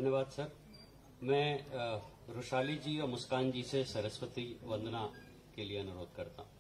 धन्यवाद सर। मैं रुशाली जी और मुस्कान जी से सरस्वती वंदना के लिए अनुरोध करता हूं।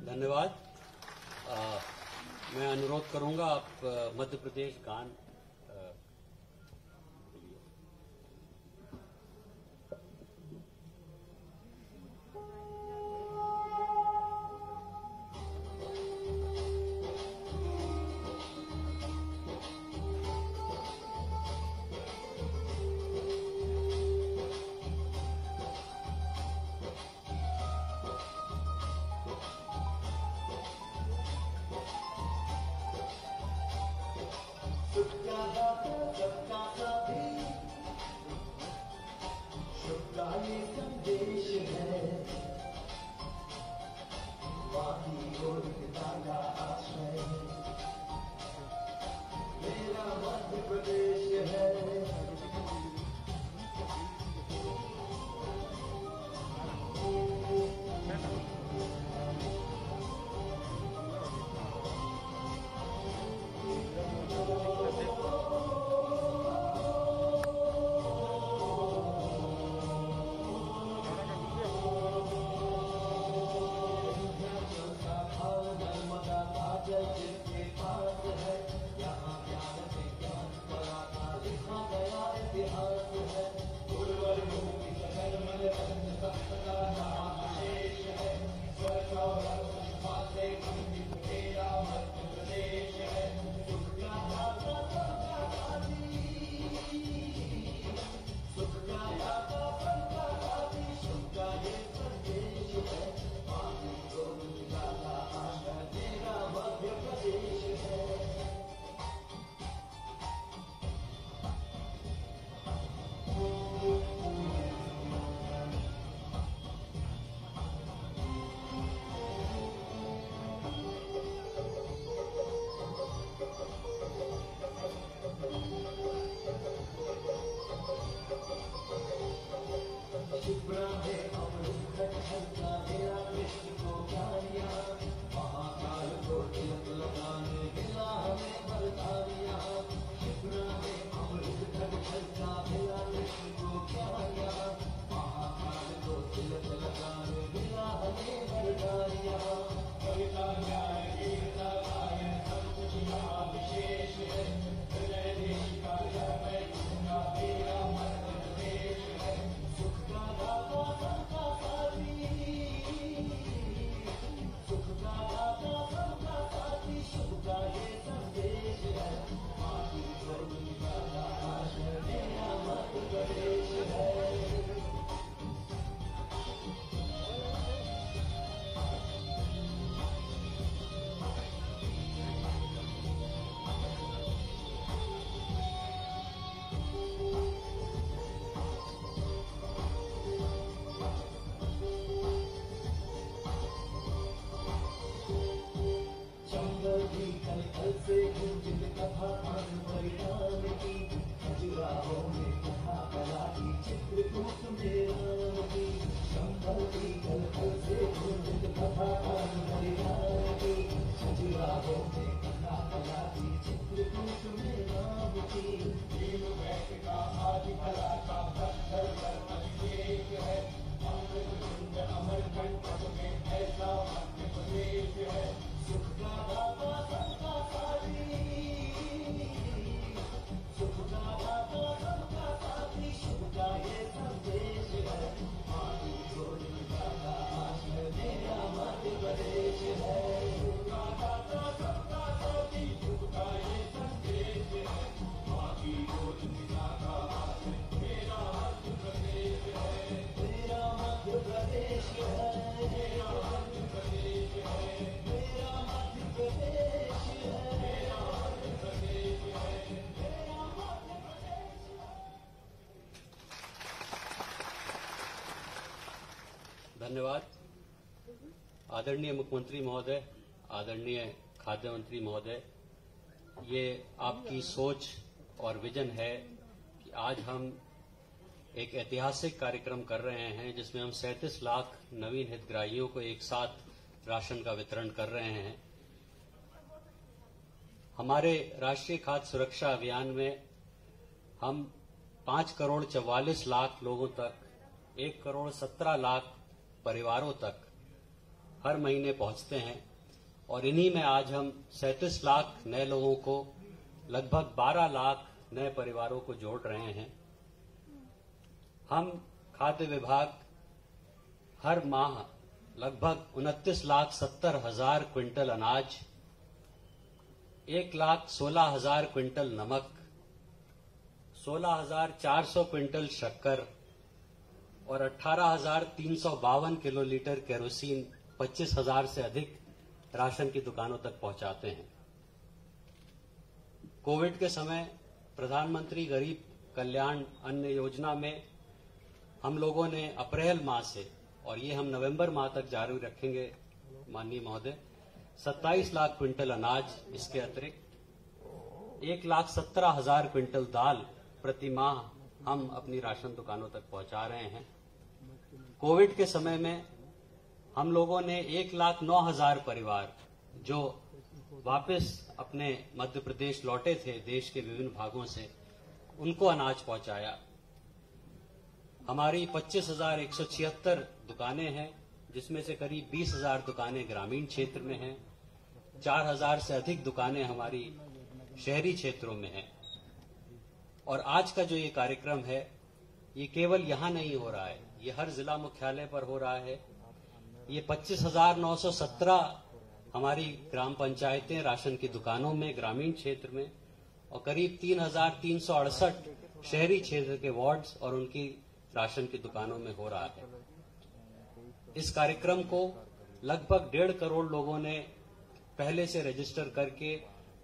धन्यवाद। मैं अनुरोध करूंगा आप मध्य प्रदेश गान Thank you. धन्यवाद। आदरणीय मुख्यमंत्री महोदय, आदरणीय खाद्य मंत्री महोदय, ये आपकी सोच और विजन है कि आज हम एक ऐतिहासिक कार्यक्रम कर रहे हैं जिसमें हम 37 लाख नवीन हितग्राहियों को एक साथ राशन का वितरण कर रहे हैं। हमारे राष्ट्रीय खाद्य सुरक्षा अभियान में हम 5 करोड़ 44 लाख लोगों तक, 1 करोड़ 17 लाख परिवारों तक हर महीने पहुंचते हैं और इन्हीं में आज हम 37 लाख नए लोगों को, लगभग 12 लाख नए परिवारों को जोड़ रहे हैं। हम खाद्य विभाग हर माह लगभग 29,70,000 क्विंटल अनाज, 1,16,000 क्विंटल नमक, 16,400 क्विंटल शक्कर और 18,352 किलोलीटर केरोसिन 25,000 से अधिक राशन की दुकानों तक पहुंचाते हैं। कोविड के समय प्रधानमंत्री गरीब कल्याण अन्न योजना में हम लोगों ने अप्रैल माह से, और ये हम नवंबर माह तक जारी रखेंगे माननीय महोदय, 27 लाख क्विंटल अनाज, इसके अतिरिक्त 1,17,000 क्विंटल दाल प्रति माह हम अपनी राशन दुकानों तक पहुंचा रहे हैं। कोविड के समय में हम लोगों ने 1,09,000 परिवार जो वापस अपने मध्य प्रदेश लौटे थे देश के विभिन्न भागों से, उनको अनाज पहुंचाया। हमारी 25,176 दुकानें हैं, जिसमें से करीब 20,000 दुकानें ग्रामीण क्षेत्र में हैं, 4,000 से अधिक दुकानें हमारी शहरी क्षेत्रों में हैं। और आज का जो ये कार्यक्रम है, ये केवल यहां नहीं हो रहा है, ये हर जिला मुख्यालय पर हो रहा है। ये 25,917 हमारी ग्राम पंचायतें राशन की दुकानों में ग्रामीण क्षेत्र में, और करीब 3,368 शहरी क्षेत्र के वार्ड्स और उनकी राशन की दुकानों में हो रहा है। इस कार्यक्रम को लगभग 1.5 करोड़ लोगों ने पहले से रजिस्टर करके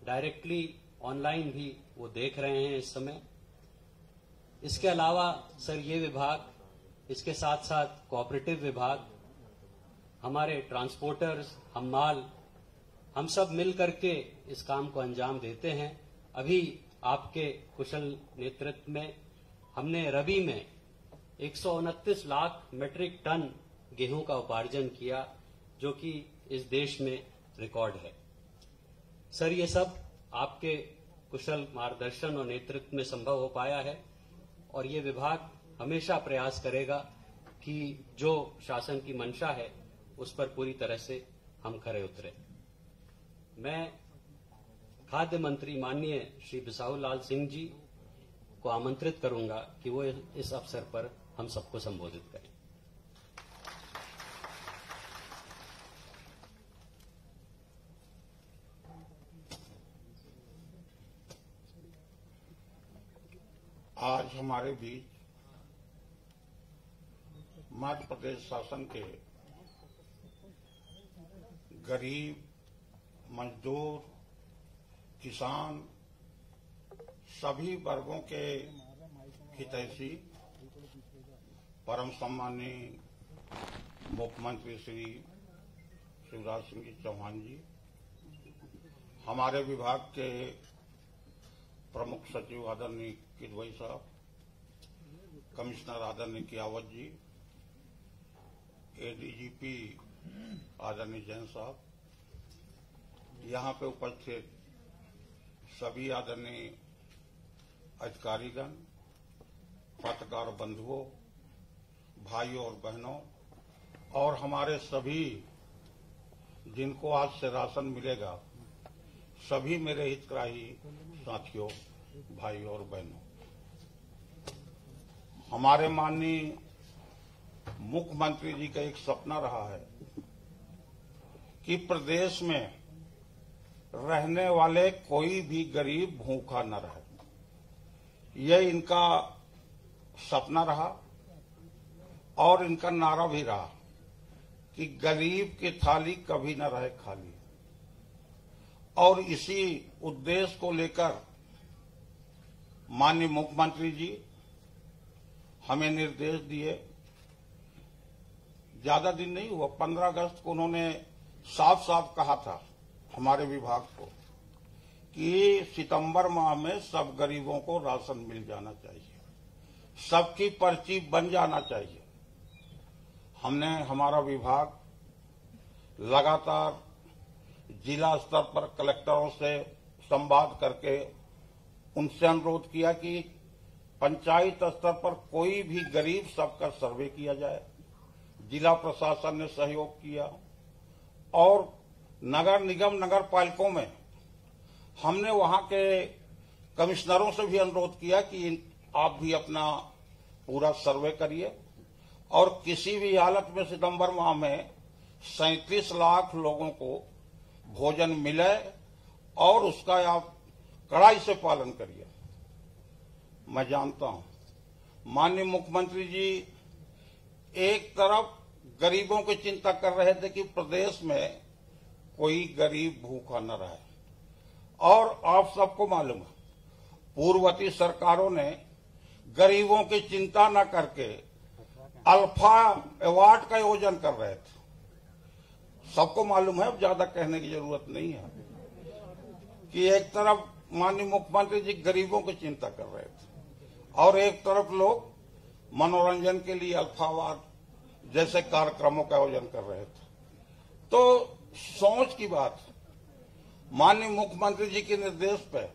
डायरेक्टली ऑनलाइन भी वो देख रहे हैं इस समय। इसके अलावा सर, ये विभाग, इसके साथ साथ कोऑपरेटिव विभाग, हमारे ट्रांसपोर्टर्स, हमाल, हम सब मिल करके इस काम को अंजाम देते हैं। अभी आपके कुशल नेतृत्व में हमने रबी में 129 लाख मीट्रिक टन गेहूं का उपार्जन किया, जो कि इस देश में रिकॉर्ड है। सर, ये सब आपके कुशल मार्गदर्शन और नेतृत्व में संभव हो पाया है, और ये विभाग हमेशा प्रयास करेगा कि जो शासन की मंशा है उस पर पूरी तरह से हम खरे उतरे। मैं खाद्य मंत्री माननीय श्री बिसाहू लाल सिंह जी को आमंत्रित करूंगा कि वो इस अवसर पर हम सबको संबोधित करें। आज हमारे बीच मध्य प्रदेश शासन के गरीब, मजदूर, किसान, सभी वर्गों के हितैषी परम सम्माननीय मुख्यमंत्री श्री शिवराज सिंह चौहान जी, हमारे विभाग के प्रमुख सचिव आदरणीय किदवई साहब, कमिश्नर आदरणीय कियावत जी, एडीजीपी आदरणीय जैन साहब, यहाँ पे उपस्थित सभी आदरणीय अधिकारीगण, पत्रकार बंधुओं, भाइयों और बहनों, और हमारे सभी जिनको आज से राशन मिलेगा, सभी मेरे हितग्राही साथियों, भाइयों और बहनों, हमारे माननीय मुख्यमंत्री जी का एक सपना रहा है कि प्रदेश में रहने वाले कोई भी गरीब भूखा न रहे। यह इनका सपना रहा और इनका नारा भी रहा कि गरीब की थाली कभी न रहे खाली। और इसी उद्देश्य को लेकर माननीय मुख्यमंत्री जी हमें निर्देश दिए। ज्यादा दिन नहीं हुआ, 15 अगस्त को उन्होंने साफ साफ कहा था हमारे विभाग को कि सितंबर माह में सब गरीबों को राशन मिल जाना चाहिए, सबकी पर्ची बन जाना चाहिए। हमने हमारा विभाग लगातार जिला स्तर पर कलेक्टरों से संवाद करके उनसे अनुरोध किया कि पंचायत स्तर पर कोई भी गरीब सबका सर्वे किया जाए। जिला प्रशासन ने सहयोग किया और नगर निगम नगर पालिकाओं में हमने वहां के कमिश्नरों से भी अनुरोध किया कि आप भी अपना पूरा सर्वे करिए और किसी भी हालत में सितंबर माह में 37 लाख लोगों को भोजन मिले और उसका आप कड़ाई से पालन करिए। मैं जानता हूं माननीय मुख्यमंत्री जी एक तरफ गरीबों की चिंता कर रहे थे कि प्रदेश में कोई गरीब भूखा न रहे, और आप सबको मालूम है पूर्ववर्ती सरकारों ने गरीबों की चिंता न करके अल्फा अवार्ड का आयोजन कर रहे थे। सबको मालूम है, अब ज्यादा कहने की जरूरत नहीं है कि एक तरफ माननीय मुख्यमंत्री जी गरीबों की चिंता कर रहे थे और एक तरफ लोग मनोरंजन के लिए अल्फा अवार्ड जैसे कार्यक्रमों का आयोजन कर रहे थे। तो सोच की बात, माननीय मुख्यमंत्री जी के निर्देश पे,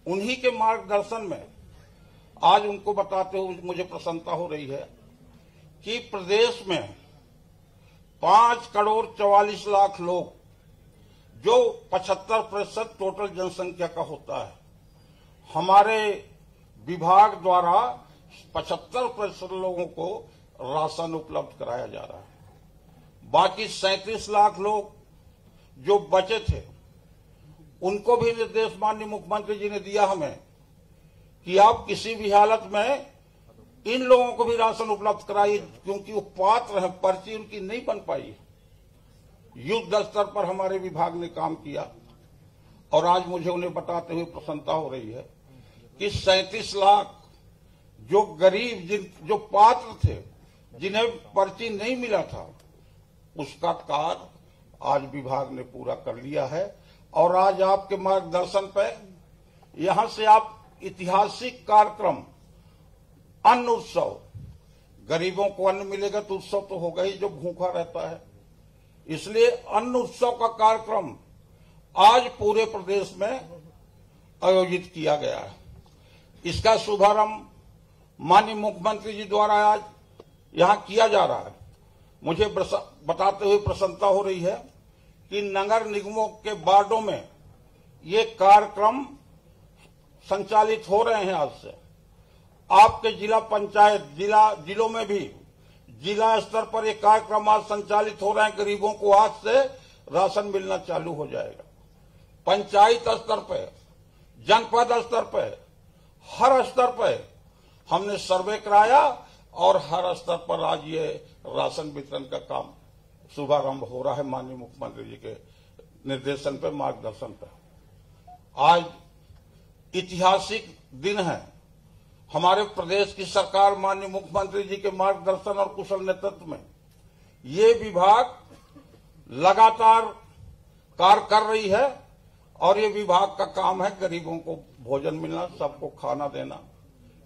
उन्हीं के मार्गदर्शन में आज उनको बताते हुए मुझे प्रसन्नता हो रही है कि प्रदेश में 5,44,00,000 लोग, जो 75% टोटल जनसंख्या का होता है, हमारे विभाग द्वारा 75% लोगों को राशन उपलब्ध कराया जा रहा है। बाकी 37 लाख लोग जो बचे थे, उनको भी निर्देश माननीय मुख्यमंत्री जी ने दिया हमें कि आप किसी भी हालत में इन लोगों को भी राशन उपलब्ध कराइए, क्योंकि वो पात्र हैं, पर्ची उनकी नहीं बन पाई। युद्ध स्तर पर हमारे विभाग ने काम किया और आज मुझे उन्हें बताते हुए प्रसन्नता हो रही है कि 37 लाख जो गरीब जो पात्र थे, जिन्हें पर्ची नहीं मिला था, उसका कार्य आज विभाग ने पूरा कर लिया है। और आज आपके मार्गदर्शन पर यहां से आप ऐतिहासिक कार्यक्रम अन्न उत्सव, गरीबों को अन्न मिलेगा तो उत्सव तो होगा ही जो भूखा रहता है, इसलिए अन्न उत्सव का कार्यक्रम आज पूरे प्रदेश में आयोजित किया गया है। इसका शुभारंभ माननीय मुख्यमंत्री जी द्वारा आज यहां किया जा रहा है। मुझे बताते हुए प्रसन्नता हो रही है कि नगर निगमों के वार्डों में ये कार्यक्रम संचालित हो रहे हैं। आज से आपके जिला पंचायत जिलों में भी जिला स्तर पर एक कार्यक्रम आज संचालित हो रहे हैं। गरीबों को आज से राशन मिलना चालू हो जाएगा। पंचायत स्तर पर, जनपद स्तर पर, हर स्तर पर हमने सर्वे कराया और हर स्तर पर आज ये राशन वितरण का काम शुभारंभ हो रहा है माननीय मुख्यमंत्री जी के निर्देशन पर, मार्गदर्शन पर। आज ऐतिहासिक दिन है। हमारे प्रदेश की सरकार माननीय मुख्यमंत्री जी के मार्गदर्शन और कुशल नेतृत्व में ये विभाग लगातार कार्य कर रही है और ये विभाग का काम है गरीबों को भोजन मिलना, सबको खाना देना।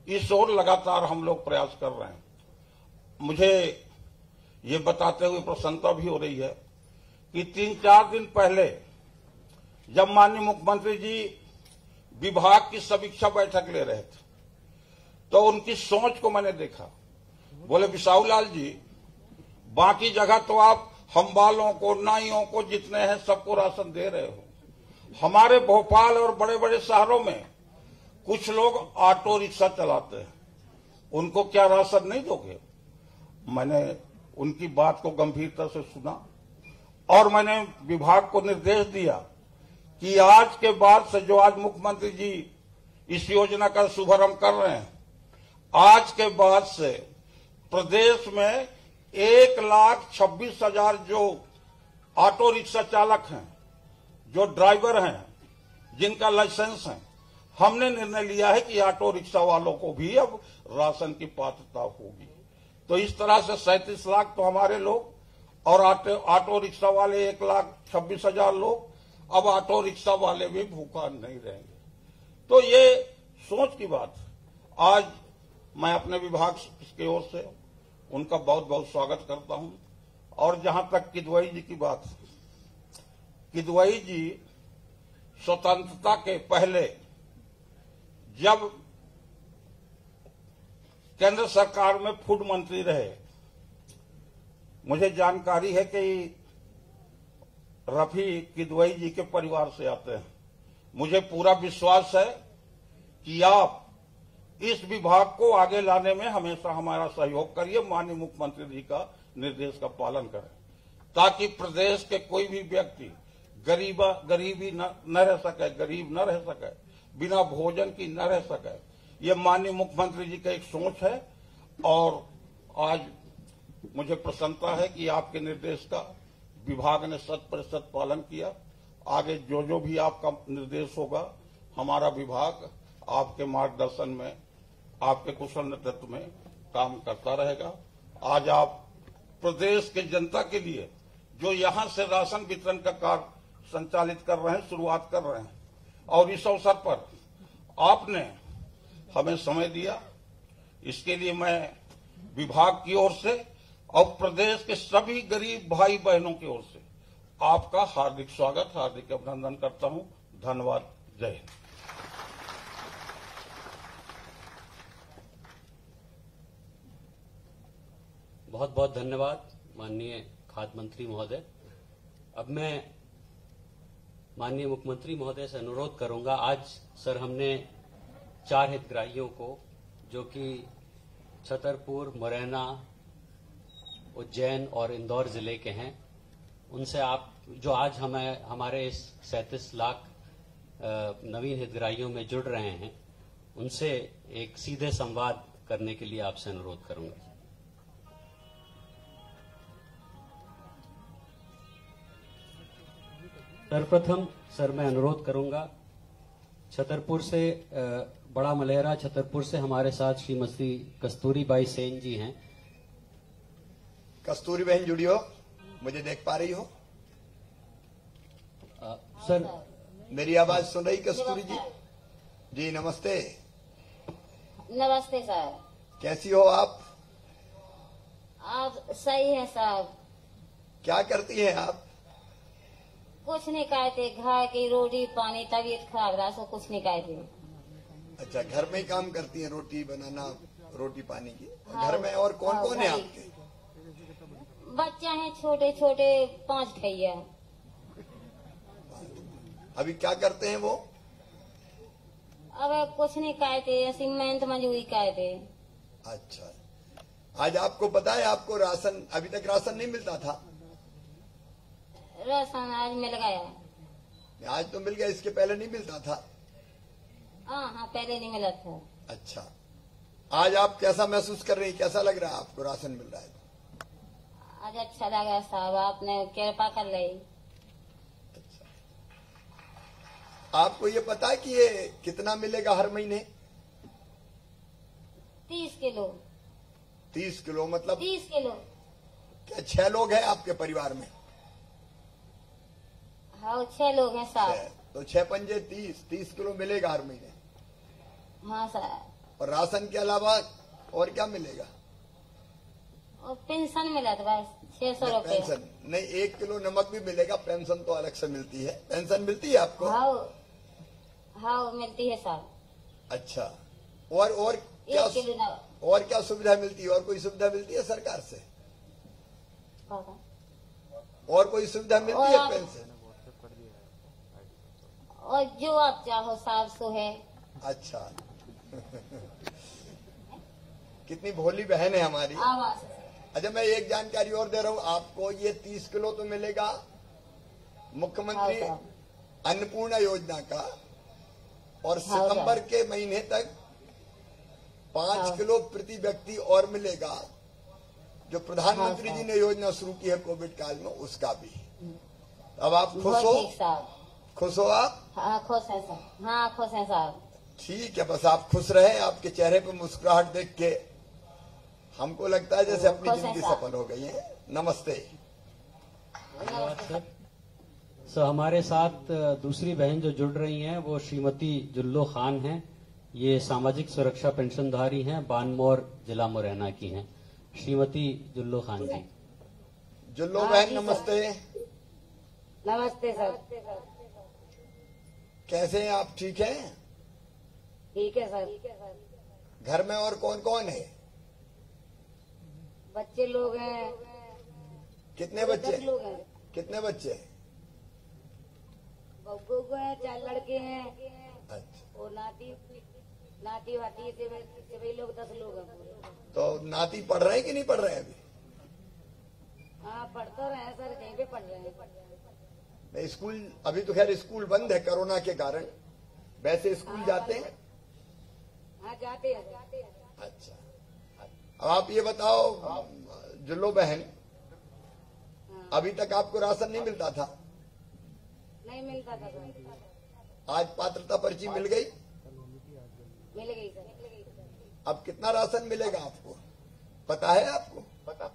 इस ओर लगातार हम लोग प्रयास कर रहे हैं। मुझे ये बताते हुए प्रसन्नता भी हो रही है कि 3-4 दिन पहले जब माननीय मुख्यमंत्री जी विभाग की समीक्षा बैठक ले रहे थे तो उनकी सोच को मैंने देखा। बोले बिसाहू लाल जी, बाकी जगह तो आप हम वालों को, नाइयों को, जितने हैं सबको राशन दे रहे हो, हमारे भोपाल और बड़े बड़े शहरों में कुछ लोग ऑटो रिक्शा चलाते हैं, उनको क्या राशन नहीं दोगे? मैंने उनकी बात को गंभीरता से सुना और मैंने विभाग को निर्देश दिया कि आज के बाद से, जो आज मुख्यमंत्री जी इस योजना का शुभारंभ कर रहे हैं, आज के बाद से प्रदेश में 1,26,000 जो ऑटो रिक्शा चालक हैं, जो ड्राइवर हैं, जिनका लाइसेंस है, हमने निर्णय लिया है कि ऑटो रिक्शा वालों को भी अब राशन की पात्रता होगी। तो इस तरह से 37 लाख तो हमारे लोग और ऑटो रिक्शा वाले 1,26,000 लोग, अब ऑटो रिक्शा वाले भी भूखा नहीं रहेंगे। तो ये सोच की बात। आज मैं अपने विभाग की ओर से उनका बहुत बहुत स्वागत करता हूं। और जहां तक किदवई जी की बात, किदवई जी स्वतंत्रता के पहले जब केंद्र सरकार में फूड मंत्री रहे, मुझे जानकारी है कि रफी किदवई जी के परिवार से आते हैं। मुझे पूरा विश्वास है कि आप इस विभाग को आगे लाने में हमेशा हमारा सहयोग करिए, माननीय मुख्यमंत्री जी का निर्देश का पालन करें, ताकि प्रदेश के कोई भी व्यक्ति गरीबी न रह सके, गरीब न रह सके, बिना भोजन की न रह सके। ये माननीय मुख्यमंत्री जी का एक सोच है और आज मुझे प्रसन्नता है कि आपके निर्देश का विभाग ने 100% पालन किया। आगे जो जो भी आपका निर्देश होगा, हमारा विभाग आपके मार्गदर्शन में, आपके कुशल नेतृत्व में काम करता रहेगा। आज आप प्रदेश के जनता के लिए जो यहां से राशन वितरण का कार्य संचालित कर रहे हैं, शुरुआत कर रहे हैं, और इस अवसर पर आपने हमें समय दिया, इसके लिए मैं विभाग की ओर से और प्रदेश के सभी गरीब भाई बहनों की ओर से आपका हार्दिक स्वागत, हार्दिक अभिनंदन करता हूं। धन्यवाद। जय हिंद। बहुत बहुत धन्यवाद माननीय खाद्य मंत्री महोदय। अब मैं माननीय मुख्यमंत्री महोदय से अनुरोध करूंगा, आज सर हमने 4 हितग्राहियों को, जो कि छतरपुर, मुरैना, उज्जैन और इंदौर जिले के हैं, उनसे आप जो आज हमारे इस 37 लाख नवीन हितग्राहियों में जुड़ रहे हैं, उनसे एक सीधे संवाद करने के लिए आपसे अनुरोध करूंगा। सर्वप्रथम सर मैं अनुरोध करूंगा, छतरपुर से बड़ा मलेहरा छतरपुर से हमारे साथ श्रीमती कस्तूरी बाई सेन जी हैं। कस्तूरी बहन जुड़ी हो, मुझे देख पा रही हो? सर मेरी आवाज सुन रही कस्तूरी जी? जी नमस्ते। नमस्ते सर। कैसी हो आप? आप सही है साहब। क्या करती हैं आप? कुछ नहीं कहते, घर की रोटी पानी, तबीयत खराब रहा सो कुछ नहीं कहते। अच्छा, घर में ही काम करती हैं, रोटी बनाना, रोटी पानी की। हाँ, घर में और कौन हाँ, कौन है वही। आपके? बच्चे हैं छोटे छोटे, 5 भैया। अभी क्या करते हैं वो? अब कुछ नहीं कहते, ऐसी मेहनत मजदूरी कहते। अच्छा, आज आपको पता है आपको राशन, अभी तक राशन नहीं मिलता था? राशन आज मिल गया। आज तो मिल गया, इसके पहले नहीं मिलता था? हाँ, पहले नहीं मिला था। अच्छा, आज आप कैसा महसूस कर रही हैं? कैसा लग रहा है आपको राशन मिल रहा है? आज अच्छा लगा साहब, आपने कृपा कर ली। आपको ये पता है कि ये कितना मिलेगा हर महीने? 30 किलो। 30 किलो मतलब 30 किलो। क्या 6 लोग हैं आपके परिवार में? हाँ 6 लोग हैं साहब। तो 6 पंजे 30 किलो मिलेगा हर महीने। हाँ साहब। और राशन के अलावा और क्या मिलेगा? और पेंशन मिला था बस 600 रुपए। पेंशन नहीं, 1 किलो नमक भी मिलेगा। पेंशन तो अलग से मिलती है। पेंशन मिलती है आपको? हाँ मिलती है साहब। अच्छा, और क्या 1 किलो नमक। और क्या सुविधा मिलती है? और कोई सुविधा मिलती है सरकार से? और कोई सुविधा मिलती है पेंशन? और जो आप चाहो साहब सो है। अच्छा कितनी भोली बहन है हमारी। आवास। अच्छा, मैं एक जानकारी और दे रहा हूँ आपको। ये 30 किलो तो मिलेगा मुख्यमंत्री अन्नपूर्णा योजना का, और सितंबर के महीने तक 5 किलो प्रति व्यक्ति और मिलेगा, जो प्रधानमंत्री जी ने योजना शुरू की है कोविड काल में, उसका भी। अब आप खुश हो? खुश हो आप? हाँ खुश है साहब। हाँ खुश है साहब। ठीक है, बस आप खुश रहें। आपके चेहरे पर मुस्कुराहट देख के हमको लगता है जैसे अपनी जिंदगी सफल हो गई है। नमस्ते। धन्यवाद सर। हमारे साथ दूसरी बहन जो जुड़ रही हैं वो श्रीमती जुल्लो खान हैं। ये सामाजिक सुरक्षा पेंशनधारी हैं, बानमौर जिला मुरैना की हैं। श्रीमती जुल्लो खान जी। जुल्लो बहन नमस्ते। नमस्ते सर। कैसे हैं आप? ठीक हैं? ठीक है सर। घर में और कौन कौन है? बच्चे लोग हैं। कितने बच्चे? 10 लोग हैं। कितने बच्चे? बब्बू को हैं, 4 लड़के हैं। अच्छा, और नाती वाती सभी लोग 10 लोग हैं पूरे। तो नाती पढ़ रहे हैं कि नहीं पढ़ रहे हैं अभी? हाँ पढ़ तो रहे हैं सर, कहीं पे पढ़ रहे हैं। नहीं, स्कूल अभी तो खैर स्कूल बंद है कोरोना के कारण। वैसे स्कूल जाते हैं? हाँ जाते हैं। अच्छा, अब आप ये बताओ जुल्लो बहन, अभी तक आपको राशन नहीं मिलता था? नहीं मिलता था सर। आज पात्रता पर्ची मिल गई? मिल गई सर। अब कितना राशन मिलेगा आपको पता है? आपको पता?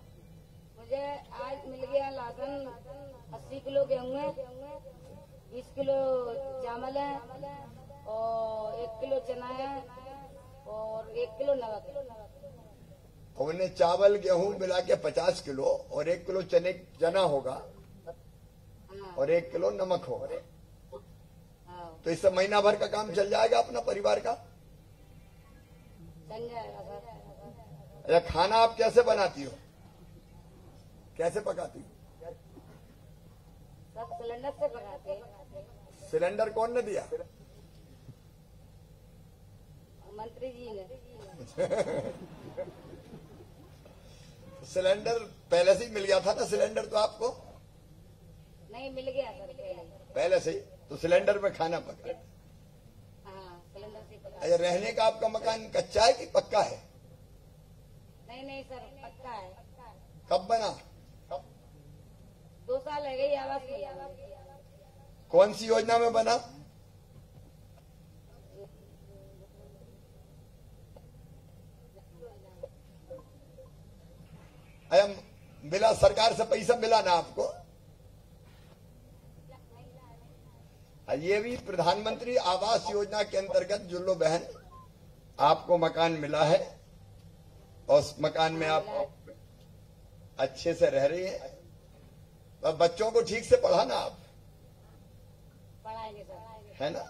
मुझे आज मिल गया राशन। 80 किलो गेहूँ है, 20 किलो चावल है, और 1 किलो चना है, और 1 किलो नमक है। उन्हें चावल गेहूं मिला के 50 किलो और 1 किलो चना होगा, और 1 किलो नमक होगा। तो इससे महीना भर का काम चल जाएगा अपना परिवार का? चल जाएगा सर। अच्छा, खाना आप कैसे बनाती हो? कैसे पकाती हो? सब सिलेंडर से पकाते हैं। सिलेंडर कौन ने दिया? मंत्री जी ने। सिलेंडर पहले से ही मिल गया था ना? सिलेंडर तो आपको नहीं मिल गया सर पहले से ही, तो सिलेंडर में खाना पका। हाँ सिलेंडर से पका। अच्छा, रहने का आपका मकान कच्चा है कि पक्का है? नहीं सर पक्का है। कब बना? 2 साल है गई आवास में। कौन सी योजना में बना? अरे मिला, सरकार से पैसा मिला ना आपको? ये भी प्रधानमंत्री आवास योजना के अंतर्गत जुल्लो बहन आपको मकान मिला है, और उस मकान में आप अच्छे से रह रही हैं। तो बच्चों को ठीक से पढ़ाना आप, पढ़ाएंगे सर। है ना?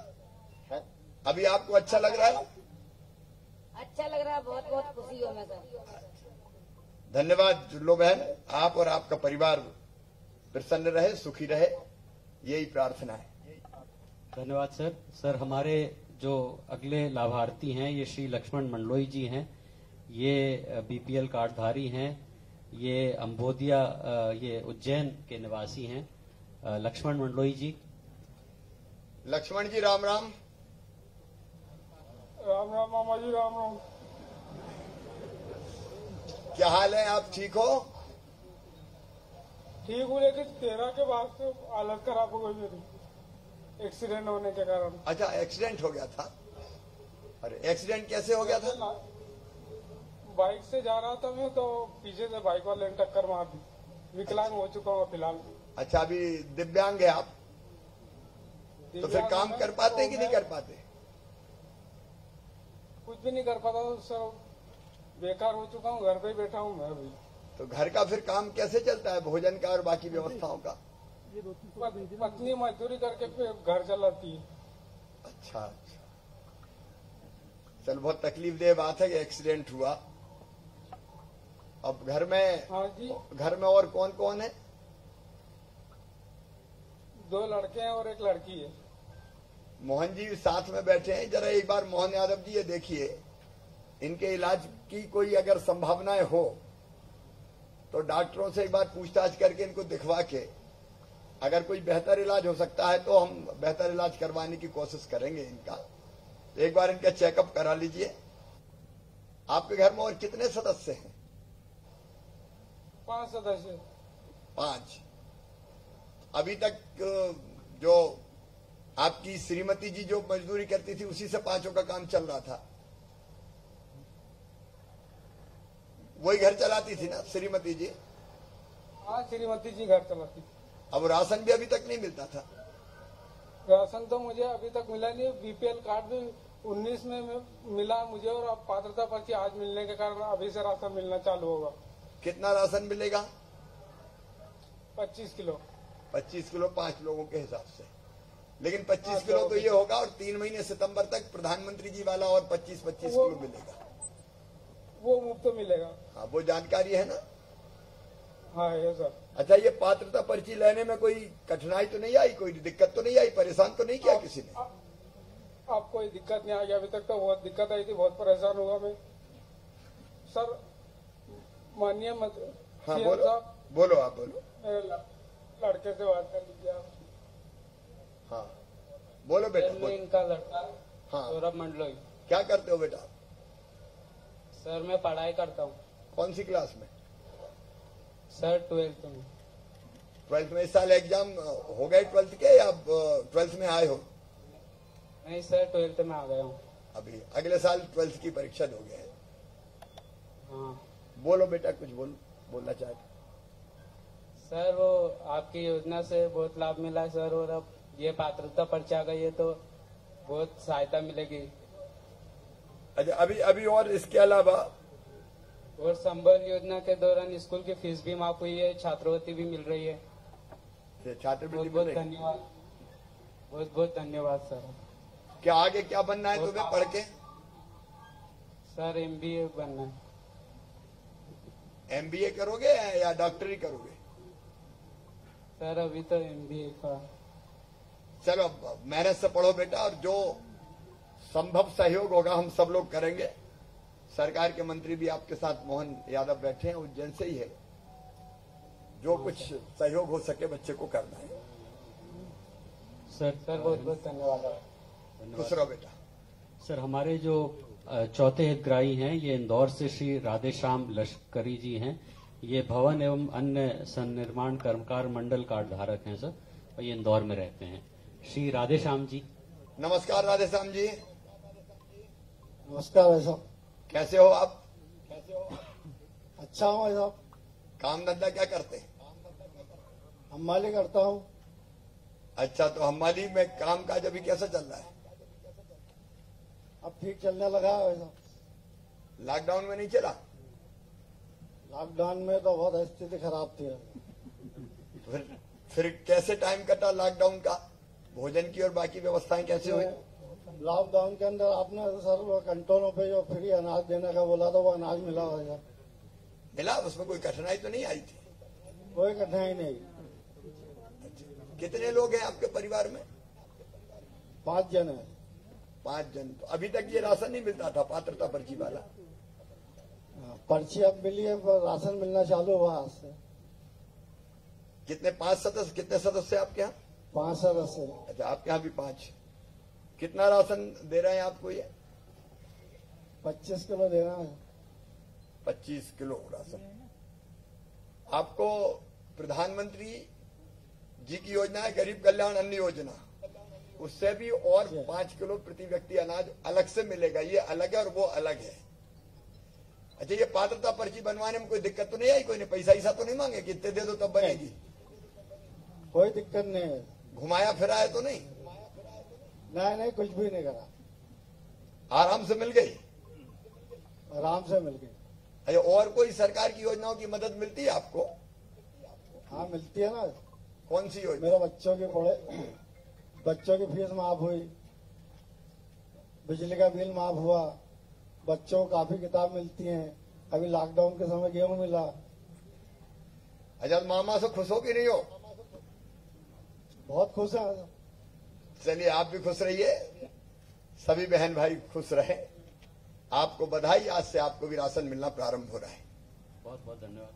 है? अभी आपको अच्छा लग रहा है? अच्छा लग रहा है, बहुत बहुत खुशी हो मैं सर। धन्यवाद जुल्लो बहन, आप और आपका परिवार प्रसन्न रहे, सुखी रहे, यही प्रार्थना है। धन्यवाद सर। सर हमारे जो अगले लाभार्थी हैं ये श्री लक्ष्मण मंडलोई जी हैं। ये बीपीएल कार्डधारी हैं। ये अम्बोदिया ये उज्जैन के निवासी हैं। लक्ष्मण मंडलोई जी। लक्ष्मण जी राम राम। राम राम मामा जी, राम राम। क्या हाल है? आप ठीक हो? ठीक हूँ, लेकिन 13 के बाद से हालत खराब हो गई मेरी, एक्सीडेंट होने के कारण। अच्छा, एक्सीडेंट हो गया था? अरे एक्सीडेंट कैसे हो गया था? बाइक से जा रहा था मैं, तो पीछे से बाइक वाले ने टक्कर मार दी। विकलांग हो चुका हूँ फिलहाल। अच्छा, अभी दिव्यांग है आप? तो फिर काम कर पाते हैं कि नहीं कर पाते? कुछ भी नहीं कर पाता, तो सर बेकार हो चुका हूँ, घर पे ही बैठा हूँ मैं अभी। तो घर का फिर काम कैसे चलता है, भोजन का और बाकी व्यवस्थाओं का? पत्नी मजदूरी करके फिर घर चलाती है। अच्छा अच्छा, चल बहुत तकलीफदेह बात है कि एक्सीडेंट हुआ। अब घर में, हाँ जी, घर में और कौन कौन है? 2 लड़के हैं और 1 लड़की है। मोहन जी साथ में बैठे हैं, जरा एक बार मोहन यादव जी ये देखिए, इनके इलाज की कोई अगर संभावनाएं हो तो डॉक्टरों से एक बार पूछताछ करके इनको दिखवा के अगर कोई बेहतर इलाज हो सकता है तो हम बेहतर इलाज करवाने की कोशिश करेंगे इनका। तो एक बार इनका चेकअप करा लीजिए। आपके घर में और कितने सदस्य हैं? 5 सदस्य। 5। अभी तक जो आपकी श्रीमती जी जो मजदूरी करती थी उसी से 5 का काम चल रहा था, वही घर चलाती थी ना श्रीमती जी? हाँ, श्रीमती जी घर चलाती। अब राशन भी अभी तक नहीं मिलता था? राशन तो मुझे अभी तक मिला नहीं। बीपीएल कार्ड भी 19 में मिला मुझे, और अब पात्रता पर्ची आज मिलने के कारण अभी से राशन मिलना चालू होगा। कितना राशन मिलेगा? 25 किलो। 25 किलो 5 लोगों के हिसाब से। लेकिन 25 किलो तो ये होगा, और 3 महीने सितंबर तक प्रधानमंत्री जी वाला और 25-25 किलो मिलेगा। वो मुफ्त मिलेगा। हाँ, वो जानकारी है ना? हाँ है सर। अच्छा, ये पात्रता पर्ची लेने में कोई कठिनाई तो नहीं आई, कोई दिक्कत तो नहीं आई, परेशान तो नहीं किया किसी ने? अब कोई दिक्कत नहीं आई। अभी तक तो बहुत दिक्कत आई थी, बहुत परेशान हुआ मैं सर। माननीय मंत्री। हाँ बोलो, बोलो आप बोलो। लड़के से बात कर लीजिए आप। हाँ बोलो बेटा, बोलो। इनका लड़का हाँ, सौरभ मंडलोई। क्या करते हो बेटा? सर मैं पढ़ाई करता हूँ। कौन सी क्लास में? सर 12th में। 12th में? इस साल एग्जाम हो गए 12th के, या 12th में आए हो? नहीं सर, 12th में आ गया हूँ। अभी अगले साल 12th की परीक्षा दोगे? हाँ बोलो बेटा, कुछ बोलना चाहते? सर, वो आपकी योजना से बहुत लाभ मिला है सर, और अब ये पात्रता पर्ची आ गई है तो बहुत सहायता मिलेगी। अच्छा, अभी और इसके अलावा? और संबल योजना के दौरान स्कूल की फीस भी माफ हुई है, छात्रवृत्ति भी मिल रही है। बहुत छात्रवृत्ति बहुत मिल रही? धन्यवाद, बहुत बहुत धन्यवाद सर। क्या आगे क्या बनना है तुम्हें पढ़ के? सर MBA बनना है। MBA करोगे या डॉक्टरी करोगे? सर अभी तो MBA का। चलो मेहनत से पढ़ो बेटा, और जो संभव सहयोग होगा हम सब लोग करेंगे। सरकार के मंत्री भी आपके साथ मोहन यादव बैठे हैं, उज्जैन से ही है। जो कुछ सहयोग हो सके बच्चे को करना है। सर बहुत बहुत धन्यवाद। खुश रहो बेटा। सर, हमारे जो चौथे हितग्राही हैं, ये इंदौर से श्री राधेश्याम लश्करी जी हैं। ये भवन एवं अन्य सन्निर्माण कर्मकार मंडल कार्ड धारक हैं सर, और ये इंदौर में रहते हैं। श्री राधेश्याम जी। नमस्कार राधेश्याम जी। नमस्कार भाई साहब। कैसे हो आप? अच्छा हूँ भाई साहब। काम धंधा क्या करते हैं? हमाली करता हूँ। अच्छा, तो हमारी में काम काज अभी कैसा चल रहा है? अब ठीक चलने लगा है भाई साहब। लॉकडाउन में नहीं चला? लॉकडाउन में तो बहुत स्थिति खराब थी। फिर कैसे टाइम कटा लॉकडाउन का? भोजन की और बाकी व्यवस्थाएं कैसे हुई? लॉकडाउन के अंदर आपने सर वो कंट्रोलों पे जो फ्री अनाज देने का बोला था, वो अनाज मिला भाई साहब। मिला? उसमें कोई कठिनाई तो नहीं आई थी? कोई कठिनाई नहीं। कितने लोग हैं आपके परिवार में? 5 जन है। 5 जन। तो अभी तक ये राशन नहीं मिलता था, पात्रता पर्ची वाला? पर्ची अब मिली है, राशन मिलना चालू हुआ आज से। कितने? 5 सदस्य? कितने सदस्य आपके यहाँ? 5 सदस्य। अच्छा, आपके यहाँ भी 5। कितना राशन दे रहे हैं आपको ये? 25 किलो देना है। 25 किलो राशन। आपको प्रधानमंत्री जी की योजना है गरीब कल्याण अन्न योजना, उससे भी और 5 किलो प्रति व्यक्ति अनाज अलग से मिलेगा। ये अलग है और वो अलग है। अच्छा, ये पात्रता पर्ची बनवाने में कोई दिक्कत तो नहीं आई? कोई ने पैसा ईसा तो नहीं मांगे कि इतने दे दो तब बनेगी? कोई दिक्कत नहीं है। घुमाया फिराया तो नहीं? नहीं कुछ भी नहीं करा, आराम से मिल गई, आराम से मिल गई। अच्छा, और कोई सरकार की योजनाओं की मदद मिलती है आपको? हाँ मिलती है ना। कौन सी योजना? मेरे बच्चों की फीस माफ हुई, बिजली का बिल माफ हुआ, बच्चों को काफी किताब मिलती हैं, अभी लॉकडाउन के समय गेहूं मिला। अच्छा, मामा से खुश हो कि नहीं हो? बहुत खुश है। चलिए, आप भी खुश रहिए, सभी बहन भाई खुश रहे। आपको बधाई, आज से आपको भी राशन मिलना प्रारंभ हो रहा है। बहुत बहुत धन्यवाद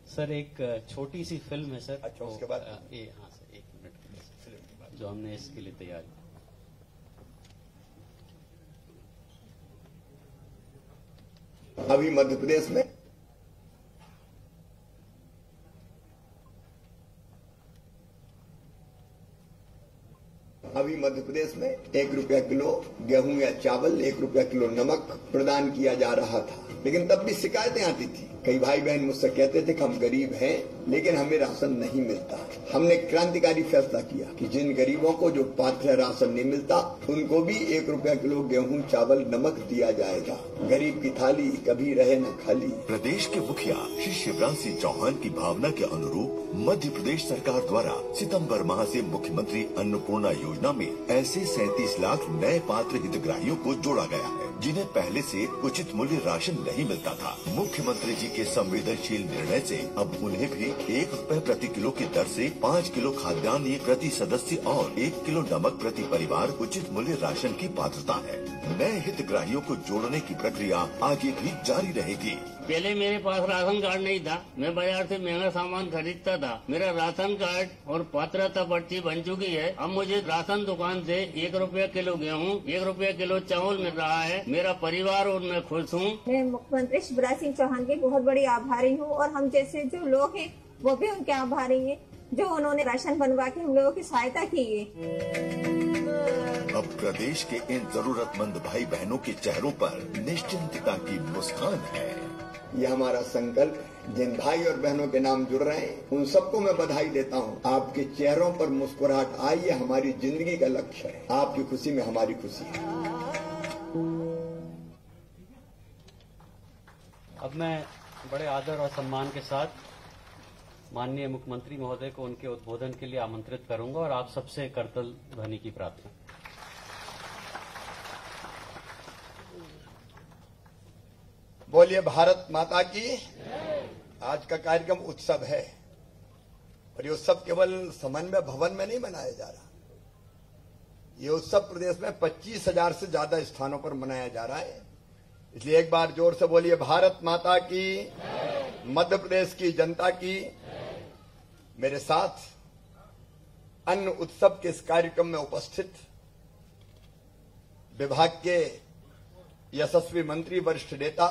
सर। एक छोटी सी फिल्म है सर। अच्छा, उसके बाद हाँ सर, 1 मिनट जो हमने इसके लिए तैयार की। अभी मध्य प्रदेश में ₹1 किलो गेहूं या चावल, ₹1 किलो नमक प्रदान किया जा रहा था, लेकिन तब भी शिकायतें आती थी। कई भाई बहन मुझसे कहते थे कि हम गरीब हैं लेकिन हमें राशन नहीं मिलता। हमने क्रांतिकारी फैसला किया कि जिन गरीबों को जो पात्र राशन नहीं मिलता उनको भी ₹1 किलो गेहूं चावल नमक दिया जाएगा। गरीब की थाली कभी रहे न खाली। प्रदेश के मुखिया श्री शिवराज सिंह चौहान की भावना के अनुरूप मध्य प्रदेश सरकार द्वारा सितंबर माह से मुख्यमंत्री अन्नपूर्णा योजना में ऐसे 37 लाख नए पात्र हितग्राहियों को जोड़ा गया है जिन्हें पहले से उचित मूल्य राशन नहीं मिलता था। मुख्यमंत्री जी के संवेदनशील निर्णय से अब उन्हें भी ₹1 प्रति किलो की दर से 5 किलो खाद्यान्न प्रति सदस्य और 1 किलो नमक प्रति परिवार उचित मूल्य राशन की पात्रता है। नए हितग्राहियों को जोड़ने की प्रक्रिया आगे भी जारी रहेगी। पहले मेरे पास राशन कार्ड नहीं था, मैं बाजार से महंगा सामान खरीदता था। मेरा राशन कार्ड और पात्रता पर्ची बन चुकी है। अब मुझे राशन दुकान से ₹1 किलो गेहूं, ₹1 किलो चावल मिल रहा है। मेरा परिवार और मैं खुश हूँ। मैं मुख्यमंत्री शिवराज सिंह चौहान की बहुत बड़ी आभारी हूँ और हम जैसे जो लोग हैं वो भी उनके आभारी हैं जो उन्होंने राशन बनवा के हम लोगों की सहायता की है। अब प्रदेश के इन जरूरतमंद भाई बहनों के चेहरों पर निश्चिंतता की मुस्कान है। ये हमारा संकल्प है। जिन भाई और बहनों के नाम जुड़ रहे हैं उन सबको मैं बधाई देता हूँ। आपके चेहरों पर मुस्कुराहट आई, ये हमारी जिंदगी का लक्ष्य है। आपकी खुशी में हमारी खुशी है। अब मैं बड़े आदर और सम्मान के साथ माननीय मुख्यमंत्री महोदय को उनके उद्बोधन के लिए आमंत्रित करूंगा और आप सबसे करतल ध्वनि की प्रार्थना। बोलिए भारत माता की। आज का कार्यक्रम उत्सव है और ये उत्सव केवल समन्वय भवन में नहीं मनाया जा रहा। ये उत्सव प्रदेश में 25,000 से ज्यादा स्थानों पर मनाया जा रहा है। इसलिए एक बार जोर से बोलिए भारत माता की, मध्य प्रदेश की जनता की। मेरे साथ अन्न उत्सव के इस कार्यक्रम में उपस्थित विभाग के यशस्वी मंत्री, वरिष्ठ नेता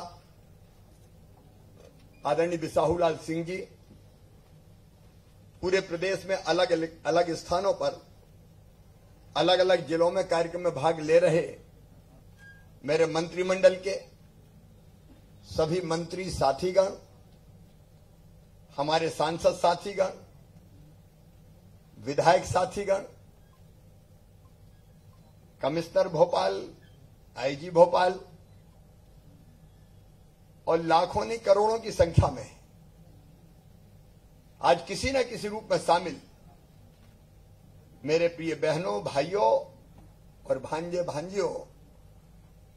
आदरणीय बिसाहूलाल सिंह जी, पूरे प्रदेश में अलग अलग स्थानों पर अलग अलग जिलों में कार्यक्रम में भाग ले रहे मेरे मंत्रिमंडल के सभी मंत्री साथीगण, हमारे सांसद साथीगण, विधायक साथीगण, कमिश्नर भोपाल, आईजी भोपाल और लाखों नहीं करोड़ों की संख्या में आज किसी न किसी रूप में शामिल मेरे प्रिय बहनों, भाइयों और भांजे भांजियों,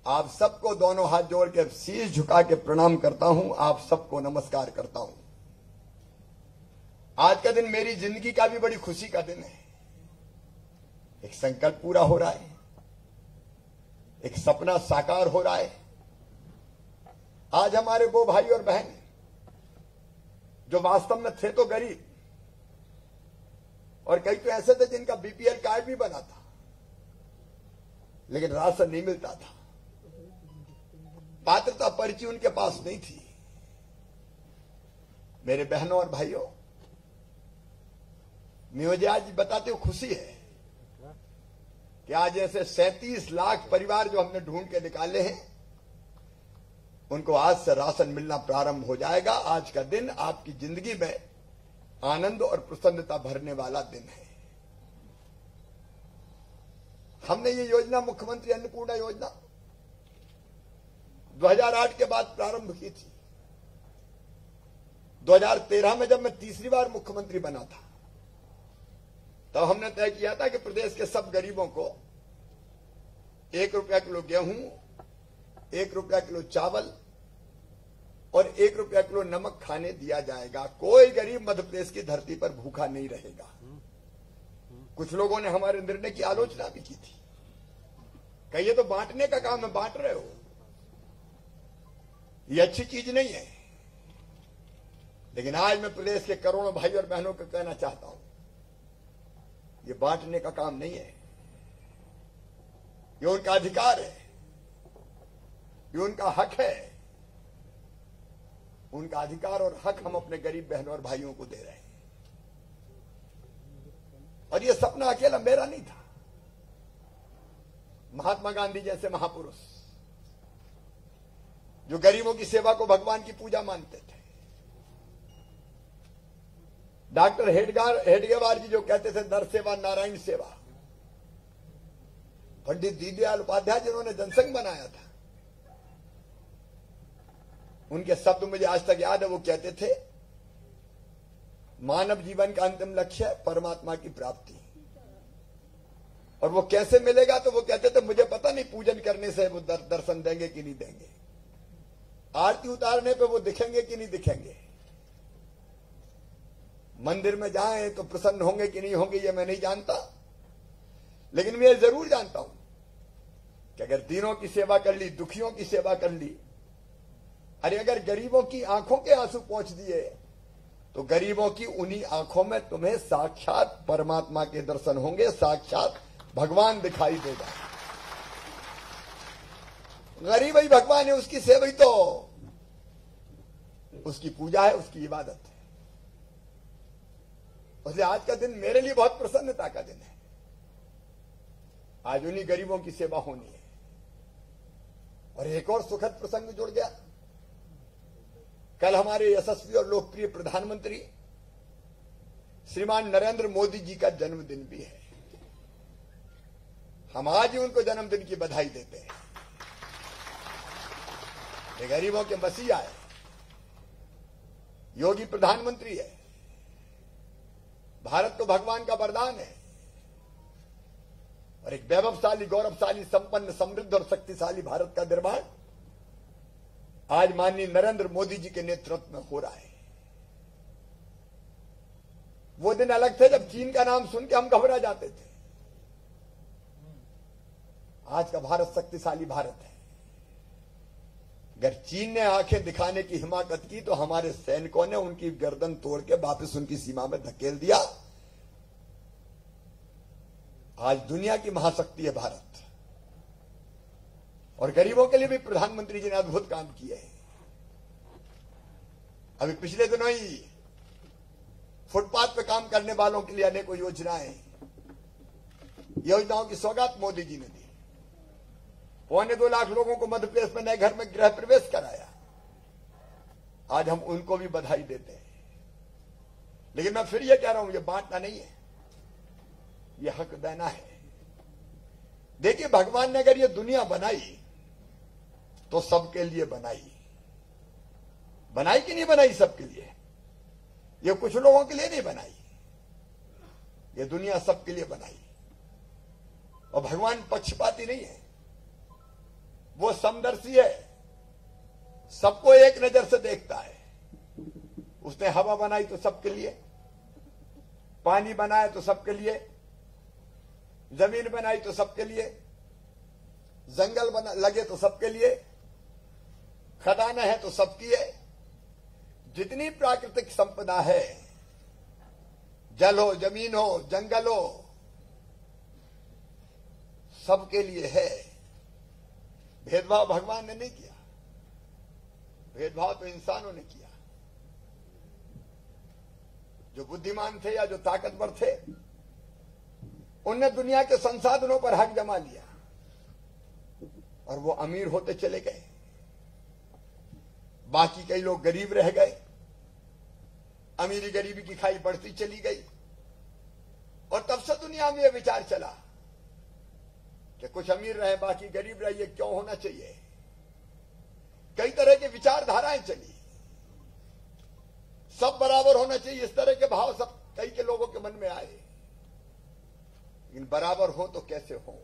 आप सबको दोनों हाथ जोड़ के शीश झुका के प्रणाम करता हूं। आप सबको नमस्कार करता हूं। आज का दिन मेरी जिंदगी का भी बड़ी खुशी का दिन है। एक संकल्प पूरा हो रहा है, एक सपना साकार हो रहा है। आज हमारे वो भाई और बहन जो वास्तव में थे तो गरीब और कई तो ऐसे थे जिनका बीपीएल कार्ड भी बना था लेकिन राशन नहीं मिलता था, पात्रता पर्ची उनके पास नहीं थी। मेरे बहनों और भाइयों, मुझे आज बताते हुए खुशी है कि आज ऐसे 37 लाख परिवार जो हमने ढूंढ के निकाले हैं उनको आज से राशन मिलना प्रारंभ हो जाएगा। आज का दिन आपकी जिंदगी में आनंद और प्रसन्नता भरने वाला दिन है। हमने ये योजना मुख्यमंत्री अन्नपूर्णा योजना 2008 के बाद प्रारंभ की थी। 2013 में जब मैं तीसरी बार मुख्यमंत्री बना था, तब हमने तय किया था कि प्रदेश के सब गरीबों को 1 रुपया किलो गेहूं, 1 रुपया किलो चावल और 1 रुपया किलो नमक खाने दिया जाएगा। कोई गरीब मध्य प्रदेश की धरती पर भूखा नहीं रहेगा। कुछ लोगों ने हमारे निर्णय की आलोचना भी की थी, कहिए तो बांटने का काम है, बांट रहे हो, ये अच्छी चीज नहीं है। लेकिन आज मैं प्रदेश के करोड़ों भाई और बहनों को कहना चाहता हूं, ये बांटने का काम नहीं है, ये उनका अधिकार है, ये उनका हक है। उनका अधिकार और हक हम अपने गरीब बहनों और भाइयों को दे रहे हैं। और ये सपना अकेला मेरा नहीं था। महात्मा गांधी जैसे महापुरुष जो गरीबों की सेवा को भगवान की पूजा मानते थे, डॉक्टर हेडगेवार जी जो कहते थे नर सेवा नारायण सेवा, पंडित दीनदयाल उपाध्याय जिन्होंने जनसंघ बनाया था, उनके शब्द मुझे आज तक याद है। वो कहते थे मानव जीवन का अंतिम लक्ष्य है परमात्मा की प्राप्ति, और वो कैसे मिलेगा, तो वो कहते थे मुझे पता नहीं पूजन करने से वो दर्शन देंगे कि नहीं देंगे, आरती उतारने पे वो दिखेंगे कि नहीं दिखेंगे, मंदिर में जाएं तो प्रसन्न होंगे कि नहीं होंगे, ये मैं नहीं जानता। लेकिन मैं ये जरूर जानता हूं कि अगर दीनों की सेवा कर ली, दुखियों की सेवा कर ली, अरे अगर गरीबों की आंखों के आंसू पहुंच दिए, तो गरीबों की उन्हीं आंखों में तुम्हें साक्षात परमात्मा के दर्शन होंगे, साक्षात भगवान दिखाई देगा। गरीब ही भगवान है, उसकी सेवा ही तो उसकी पूजा है, उसकी इबादत है। इसलिए आज का दिन मेरे लिए बहुत प्रसन्नता का दिन है। आज उन्हीं गरीबों की सेवा होनी है। और एक और सुखद प्रसंग जुड़ गया। कल हमारे यशस्वी और लोकप्रिय प्रधानमंत्री श्रीमान नरेंद्र मोदी जी का जन्मदिन भी है। हम आज ही उनको जन्मदिन की बधाई देते हैं। ये गरीबों के मसीहा है, योगी प्रधानमंत्री है। भारत तो भगवान का वरदान है, और एक वैभवशाली, गौरवशाली, संपन्न, समृद्ध और शक्तिशाली भारत का निर्माण आज माननीय नरेंद्र मोदी जी के नेतृत्व में हो रहा है। वो दिन अलग थे जब चीन का नाम सुन के हम घबरा जाते थे। आज का भारत शक्तिशाली भारत है। अगर चीन ने आंखें दिखाने की हिम्मत की, तो हमारे सैनिकों ने उनकी गर्दन तोड़ के वापस उनकी सीमा में धकेल दिया। आज दुनिया की महाशक्ति है भारत, और गरीबों के लिए भी प्रधानमंत्री जी ने अद्भुत काम किए हैं। अभी पिछले दिनों ही फुटपाथ पे काम करने वालों के लिए अनेकों योजनाओं की सौगात मोदी जी ने दी। 2.25 लाख लोगों को मध्य प्रदेश में नए घर में गृह प्रवेश कराया। आज हम उनको भी बधाई देते हैं। लेकिन मैं फिर ये कह रहा हूं, ये बांटना नहीं है, ये हक देना है। देखिए, भगवान ने अगर ये दुनिया बनाई तो सबके लिए बनाई कि नहीं बनाई? सबके लिए। ये कुछ लोगों के लिए नहीं बनाई, ये दुनिया सबके लिए बनाई। और भगवान पक्षपाती नहीं है, वो समदर्शी है, सबको एक नजर से देखता है। उसने हवा बनाई तो सबके लिए, पानी बनाया तो सबके लिए, जमीन बनाई तो सबके लिए, जंगल लगे तो सबके लिए, खदानें हैं तो सबकी है। जितनी प्राकृतिक संपदा है, जल हो, जमीन हो, जंगल हो, सबके लिए है। भेदभाव भगवान ने नहीं किया, भेदभाव तो इंसानों ने किया। जो बुद्धिमान थे या जो ताकतवर थे, उनने दुनिया के संसाधनों पर हक जमा लिया और वो अमीर होते चले गए। बाकी कई लोग गरीब रह गए। अमीरी गरीबी की खाई बढ़ती चली गई। और तब से दुनिया में यह विचार चला कि कुछ अमीर रहे बाकी गरीब रहे, ये क्यों होना चाहिए? कई तरह की विचारधाराएं चली, सब बराबर होना चाहिए, इस तरह के भाव सब कई के लोगों के मन में आए। लेकिन बराबर हो तो कैसे हो?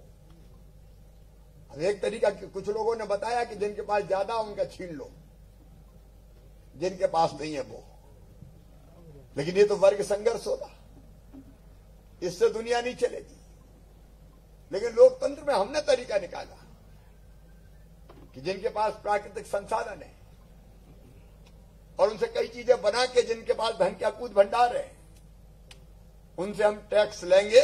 अब एक तरीका कुछ लोगों ने बताया कि जिनके पास ज्यादा उनका छीन लो, जिनके पास नहीं है वो। लेकिन ये तो वर्ग संघर्ष होगा, इससे दुनिया नहीं चलेगी। लेकिन लोकतंत्र में हमने तरीका निकाला कि जिनके पास प्राकृतिक संसाधन है और उनसे कई चीजें बना के जिनके पास धन के अकूत भंडार है, उनसे हम टैक्स लेंगे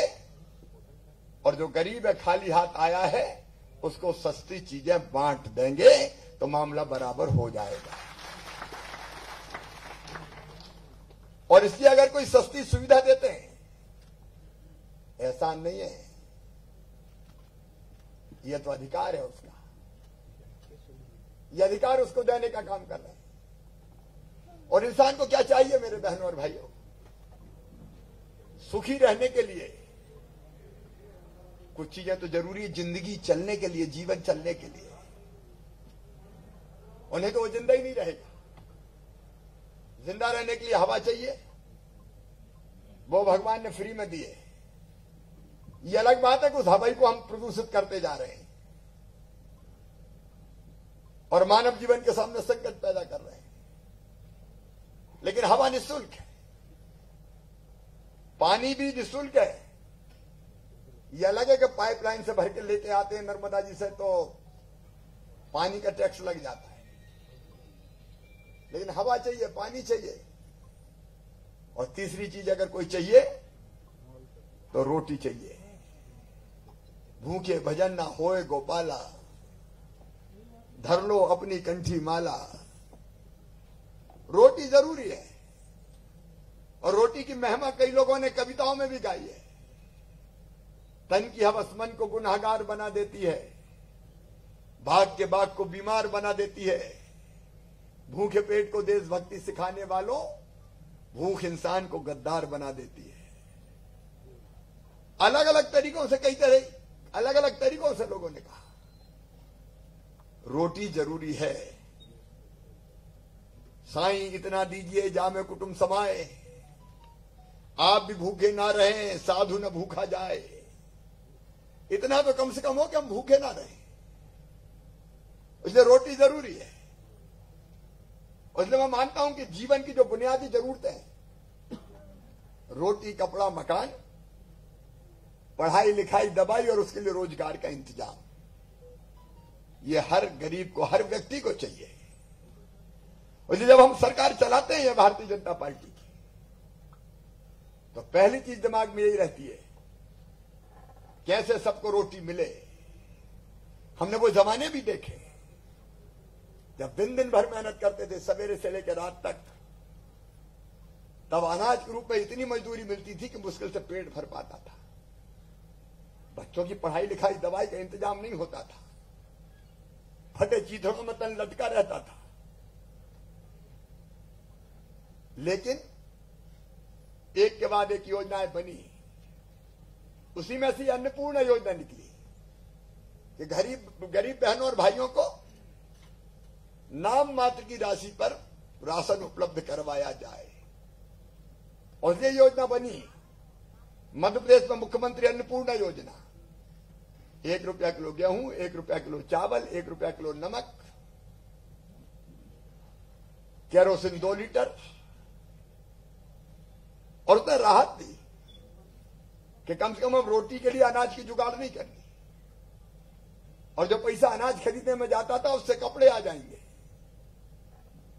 और जो गरीब है खाली हाथ आया है उसको सस्ती चीजें बांट देंगे, तो मामला बराबर हो जाएगा। और इसलिए अगर कोई सस्ती सुविधा देते हैं, एहसान नहीं है, यह तो अधिकार है उसका, यह अधिकार उसको देने का काम कर रहे हैं। और इंसान को क्या चाहिए मेरे बहनों और भाइयों? सुखी रहने के लिए कुछ चीजें तो जरूरी है, जिंदगी चलने के लिए, जीवन चलने के लिए। उन्हें तो वो जिंदा ही नहीं रहेगा। जिंदा रहने के लिए हवा चाहिए, वो भगवान ने फ्री में दिए। ये अलग बात है कि उस हवाई को हम प्रदूषित करते जा रहे हैं और मानव जीवन के सामने संकट पैदा कर रहे हैं। लेकिन हवा निःशुल्क है, पानी भी निःशुल्क है। यह अलग है कि पाइपलाइन से भर के लेके आते हैं नर्मदा जी से, तो पानी का टैक्स लग जाता है। लेकिन हवा चाहिए, पानी चाहिए, और तीसरी चीज अगर कोई चाहिए तो रोटी चाहिए। भूखे भजन ना होए गोपाला, धर लो अपनी कंठी माला। रोटी जरूरी है, और रोटी की महिमा कई लोगों ने कविताओं में भी गाई है। तन की हवस मन को गुनाहगार बना देती है, भाग के बाग को बीमार बना देती है। भूखे पेट को देशभक्ति सिखाने वालों, भूख इंसान को गद्दार बना देती है। अलग अलग तरीकों से, कई तरह अलग अलग तरीकों से लोगों ने कहा रोटी जरूरी है। साईं इतना दीजिए जामे कुटुंब समाए, आप भी भूखे ना रहें साधु न भूखा जाए। इतना तो कम से कम हो कि हम भूखे ना रहें, इसलिए रोटी जरूरी है। इसलिए मैं मानता हूं कि जीवन की जो बुनियादी जरूरतें हैं, रोटी कपड़ा मकान, पढ़ाई लिखाई दवाई और उसके लिए रोजगार का इंतजाम, ये हर गरीब को, हर व्यक्ति को चाहिए। इसलिए जब हम सरकार चलाते हैं भारतीय जनता पार्टी की, तो पहली चीज दिमाग में यही रहती है कैसे सबको रोटी मिले। हमने वो जमाने भी देखे जब दिन दिन भर मेहनत करते थे, सवेरे से लेकर रात तक, तब अनाज के रूप में इतनी मजदूरी मिलती थी कि मुश्किल से पेट भर पाता था। बच्चों की पढ़ाई लिखाई दवाई का इंतजाम नहीं होता था, फटे चीथड़ों में तन लटका रहता था। लेकिन एक के बाद एक योजनाएं बनी, उसी में से अन्नपूर्णा योजना निकली कि गरीब बहनों और भाइयों को नाम मात्र की राशि पर राशन उपलब्ध करवाया जाए। और ये योजना बनी मध्य प्रदेश में मुख्यमंत्री अन्नपूर्णा योजना। 1 रुपया किलो गेहूं, 1 रुपया किलो चावल, 1 रुपया किलो नमक, केरोसिन 2 लीटर, और उसने राहत दी कि कम से कम अब रोटी के लिए अनाज की जुगाड़ नहीं करनी, और जो पैसा अनाज खरीदने में जाता था उससे कपड़े आ जाएंगे।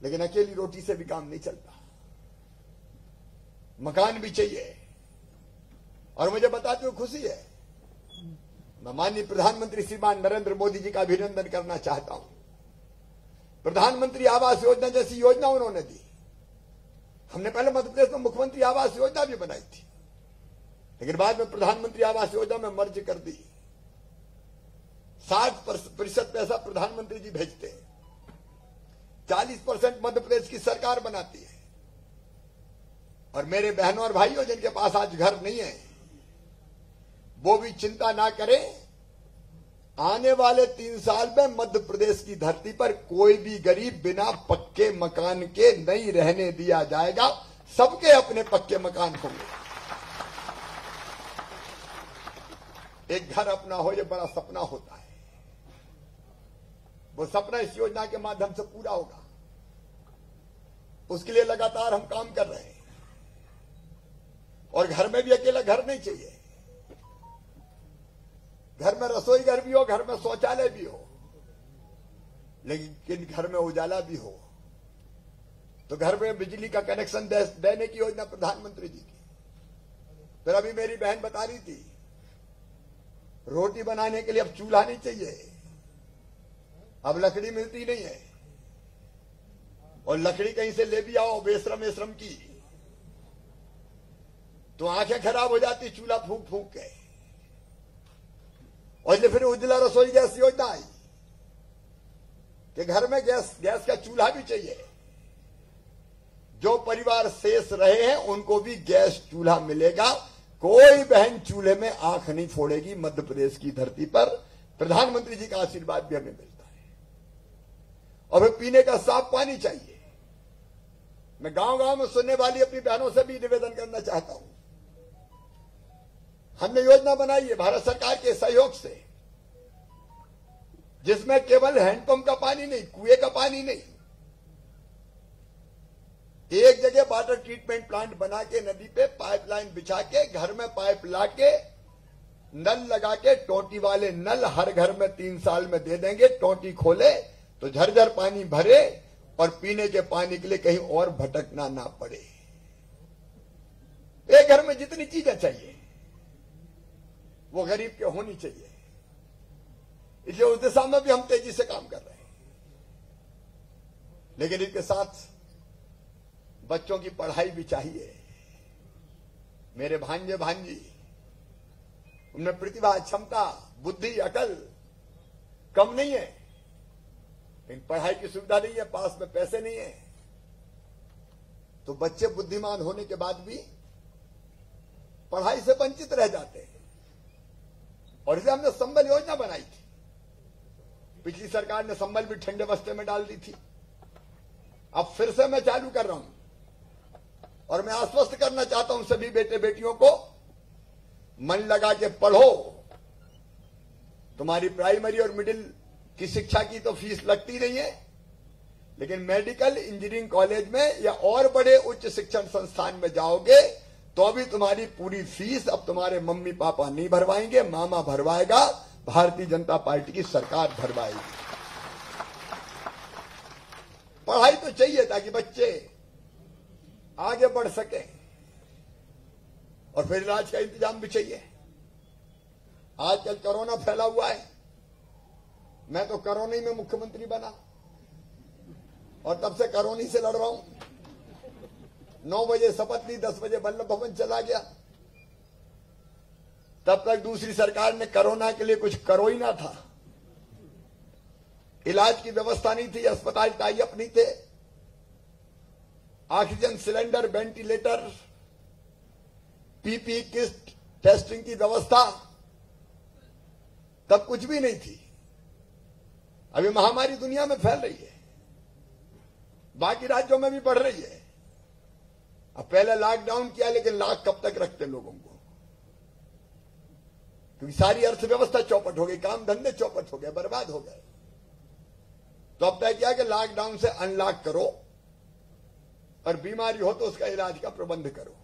लेकिन अकेली रोटी से भी काम नहीं चलता, मकान भी चाहिए। और मुझे बताते हुए खुशी है, मैं माननीय प्रधानमंत्री श्रीमान नरेंद्र मोदी जी का अभिनंदन करना चाहता हूं। प्रधानमंत्री आवास योजना जैसी योजना उन्होंने दी। हमने पहले मध्य प्रदेश में मुख्यमंत्री आवास योजना भी बनाई थी, लेकिन बाद में प्रधानमंत्री आवास योजना में मर्ज कर दी। 60% पैसा प्रधानमंत्री जी भेजते हैं, 40% मध्य प्रदेश की सरकार बनाती है। और मेरे बहनों और भाइयों जिनके पास आज घर नहीं है, वो भी चिंता ना करें, आने वाले 3 साल में मध्य प्रदेश की धरती पर कोई भी गरीब बिना पक्के मकान के नहीं रहने दिया जाएगा। सबके अपने पक्के मकान होंगे। एक घर अपना हो, यह बड़ा सपना होता है। वो सपना इस योजना के माध्यम से पूरा होगा। उसके लिए लगातार हम काम कर रहे हैं। और घर में भी अकेला घर नहीं चाहिए। घर में रसोई घर भी हो, घर में शौचालय भी हो, लेकिन घर में उजाला भी हो। तो घर में बिजली का कनेक्शन देने की योजना प्रधानमंत्री जी की। फिर अभी मेरी बहन बता रही थी, रोटी बनाने के लिए अब चूल्हा नहीं चाहिए, अब लकड़ी मिलती नहीं है। और लकड़ी कहीं से ले भी आओ बेशरम की, तो आंखें खराब हो जाती चूल्हा फूंक फूंक के। और इसलिए फिर उज्ज्वला रसोई गैस योजना आई कि घर में गैस का चूल्हा भी चाहिए। जो परिवार शेष रहे हैं उनको भी गैस चूल्हा मिलेगा। कोई बहन चूल्हे में आंख नहीं फोड़ेगी। मध्य प्रदेश की धरती पर प्रधानमंत्री जी का आशीर्वाद भी हमें मिलता है। और फिर पीने का साफ पानी चाहिए। मैं गांव-गांव में सुनने वाली अपनी बहनों से भी निवेदन करना चाहता हूं। हमने योजना बनाई है भारत सरकार के सहयोग से, जिसमें केवल हैंडपंप का पानी नहीं, कुएं का पानी नहीं, एक जगह वाटर ट्रीटमेंट प्लांट बना के नदी पे पाइपलाइन बिछा के घर में पाइप ला के नल लगा के टोटी वाले नल हर घर में 3 साल में दे देंगे। टोटी खोले तो झरझर पानी भरे और पीने के पानी के लिए कहीं और भटकना ना पड़े। एक घर में जितनी चीजें चाहिए वो गरीब के होनी चाहिए। इसलिए उस दिशा में भी हम तेजी से काम कर रहे हैं। लेकिन इसके साथ बच्चों की पढ़ाई भी चाहिए। मेरे भांजे भांजी, उनमें प्रतिभा, क्षमता, बुद्धि, अकल कम नहीं है, लेकिन पढ़ाई की सुविधा नहीं है, पास में पैसे नहीं है। तो बच्चे बुद्धिमान होने के बाद भी पढ़ाई से वंचित रह जाते हैं। और इसलिए हमने संबल योजना बनाई थी। पिछली सरकार ने संबल भी ठंडे बस्ते में डाल दी थी। अब फिर से मैं चालू कर रहा हूं और मैं आश्वस्त करना चाहता हूं सभी बेटे बेटियों को, मन लगा के पढ़ो। तुम्हारी प्राइमरी और मिडिल की शिक्षा की तो फीस लगती नहीं है, लेकिन मेडिकल, इंजीनियरिंग कॉलेज में या और बड़े उच्च शिक्षण संस्थान में जाओगे तो भी तुम्हारी पूरी फीस अब तुम्हारे मम्मी पापा नहीं भरवाएंगे, मामा भरवाएगा, भारतीय जनता पार्टी की सरकार भरवाएगी। पढ़ाई तो चाहिए ताकि बच्चे आगे बढ़ सके, और फिर इलाज का इंतजाम भी चाहिए। आजकल कोरोना फैला हुआ है। मैं तो कोरोना में मुख्यमंत्री बना और तब से कोरोना से लड़ रहा हूं। 9 बजे शपथ ली, 10 बजे वल्लभ भवन चला गया। तब तक दूसरी सरकार ने कोरोना के लिए कुछ करो ही ना था। इलाज की व्यवस्था नहीं थी, अस्पताल टाई अप नहीं थे, oxygen cylinder, ventilator, PPE kit, testing की व्यवस्था तब कुछ भी नहीं थी। अभी महामारी दुनिया में फैल रही है, बाकी राज्यों में भी बढ़ रही है। अब पहले लॉकडाउन किया, लेकिन लॉक कब तक रखते लोगों को, क्योंकि सारी अर्थव्यवस्था चौपट हो गई, काम धंधे चौपट हो गए, बर्बाद हो गए। तो अब तय किया कि लॉकडाउन से अनलॉक करो और बीमारी हो तो उसका इलाज का प्रबंध करो।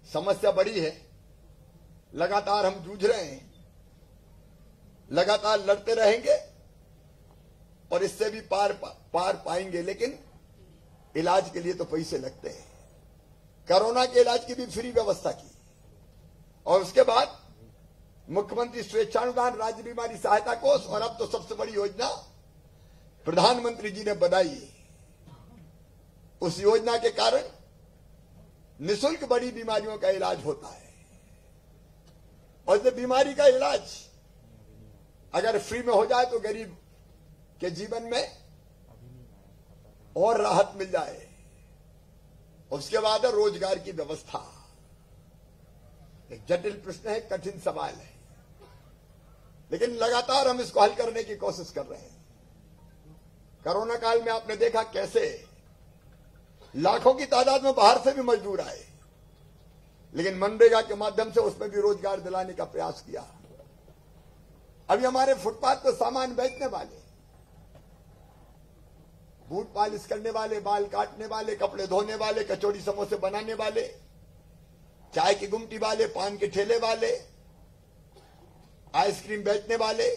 समस्या बड़ी है, लगातार हम जूझ रहे हैं, लगातार लड़ते रहेंगे और इससे भी पार पाएंगे। लेकिन इलाज के लिए तो पैसे लगते हैं। कोरोना के इलाज की भी फ्री व्यवस्था की, और उसके बाद मुख्यमंत्री स्वेच्छानुदान राज्य बीमारी सहायता कोष, और अब तो सबसे बड़ी योजना प्रधानमंत्री जी ने बनाई। उस योजना के कारण निःशुल्क बड़ी बीमारियों का इलाज होता है। और इस बीमारी का इलाज अगर फ्री में हो जाए तो गरीब के जीवन में और राहत मिल जाए। उसके बाद है रोजगार की व्यवस्था। एक जटिल प्रश्न है, कठिन सवाल है। लेकिन लगातार हम इसको हल करने की कोशिश कर रहे हैं। कोरोना काल में आपने देखा कैसे लाखों की तादाद में बाहर से भी मजदूर आए, लेकिन मनरेगा के माध्यम से उसमें भी रोजगार दिलाने का प्रयास किया। अभी हमारे फुटपाथ पर सामान बेचने वाले, बूट पॉलिश करने वाले, बाल काटने वाले, कपड़े धोने वाले, कचौड़ी समोसे बनाने वाले, चाय की गुमटी वाले, पान के ठेले वाले, आइसक्रीम बेचने वाले,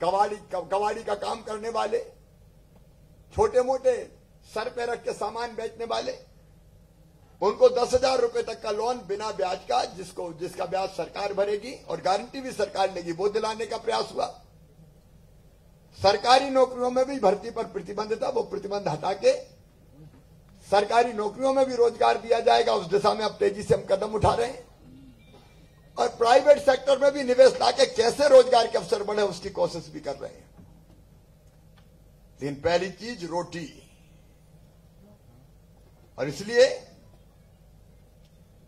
कबाड़ी का काम करने वाले, छोटे मोटे सर पे रख के सामान बेचने वाले, उनको 10,000 रुपए तक का लोन बिना ब्याज का, जिसका ब्याज सरकार भरेगी और गारंटी भी सरकार लेगी, वो दिलाने का प्रयास हुआ। सरकारी नौकरियों में भी भर्ती पर प्रतिबंध था, वो प्रतिबंध हटा के सरकारी नौकरियों में भी रोजगार दिया जाएगा। उस दिशा में अब तेजी से हम कदम उठा रहे हैं और प्राइवेट सेक्टर में भी निवेश लाके कैसे रोजगार के अवसर बढ़े उसकी कोशिश भी कर रहे हैं। लेकिन पहली चीज रोटी, और इसलिए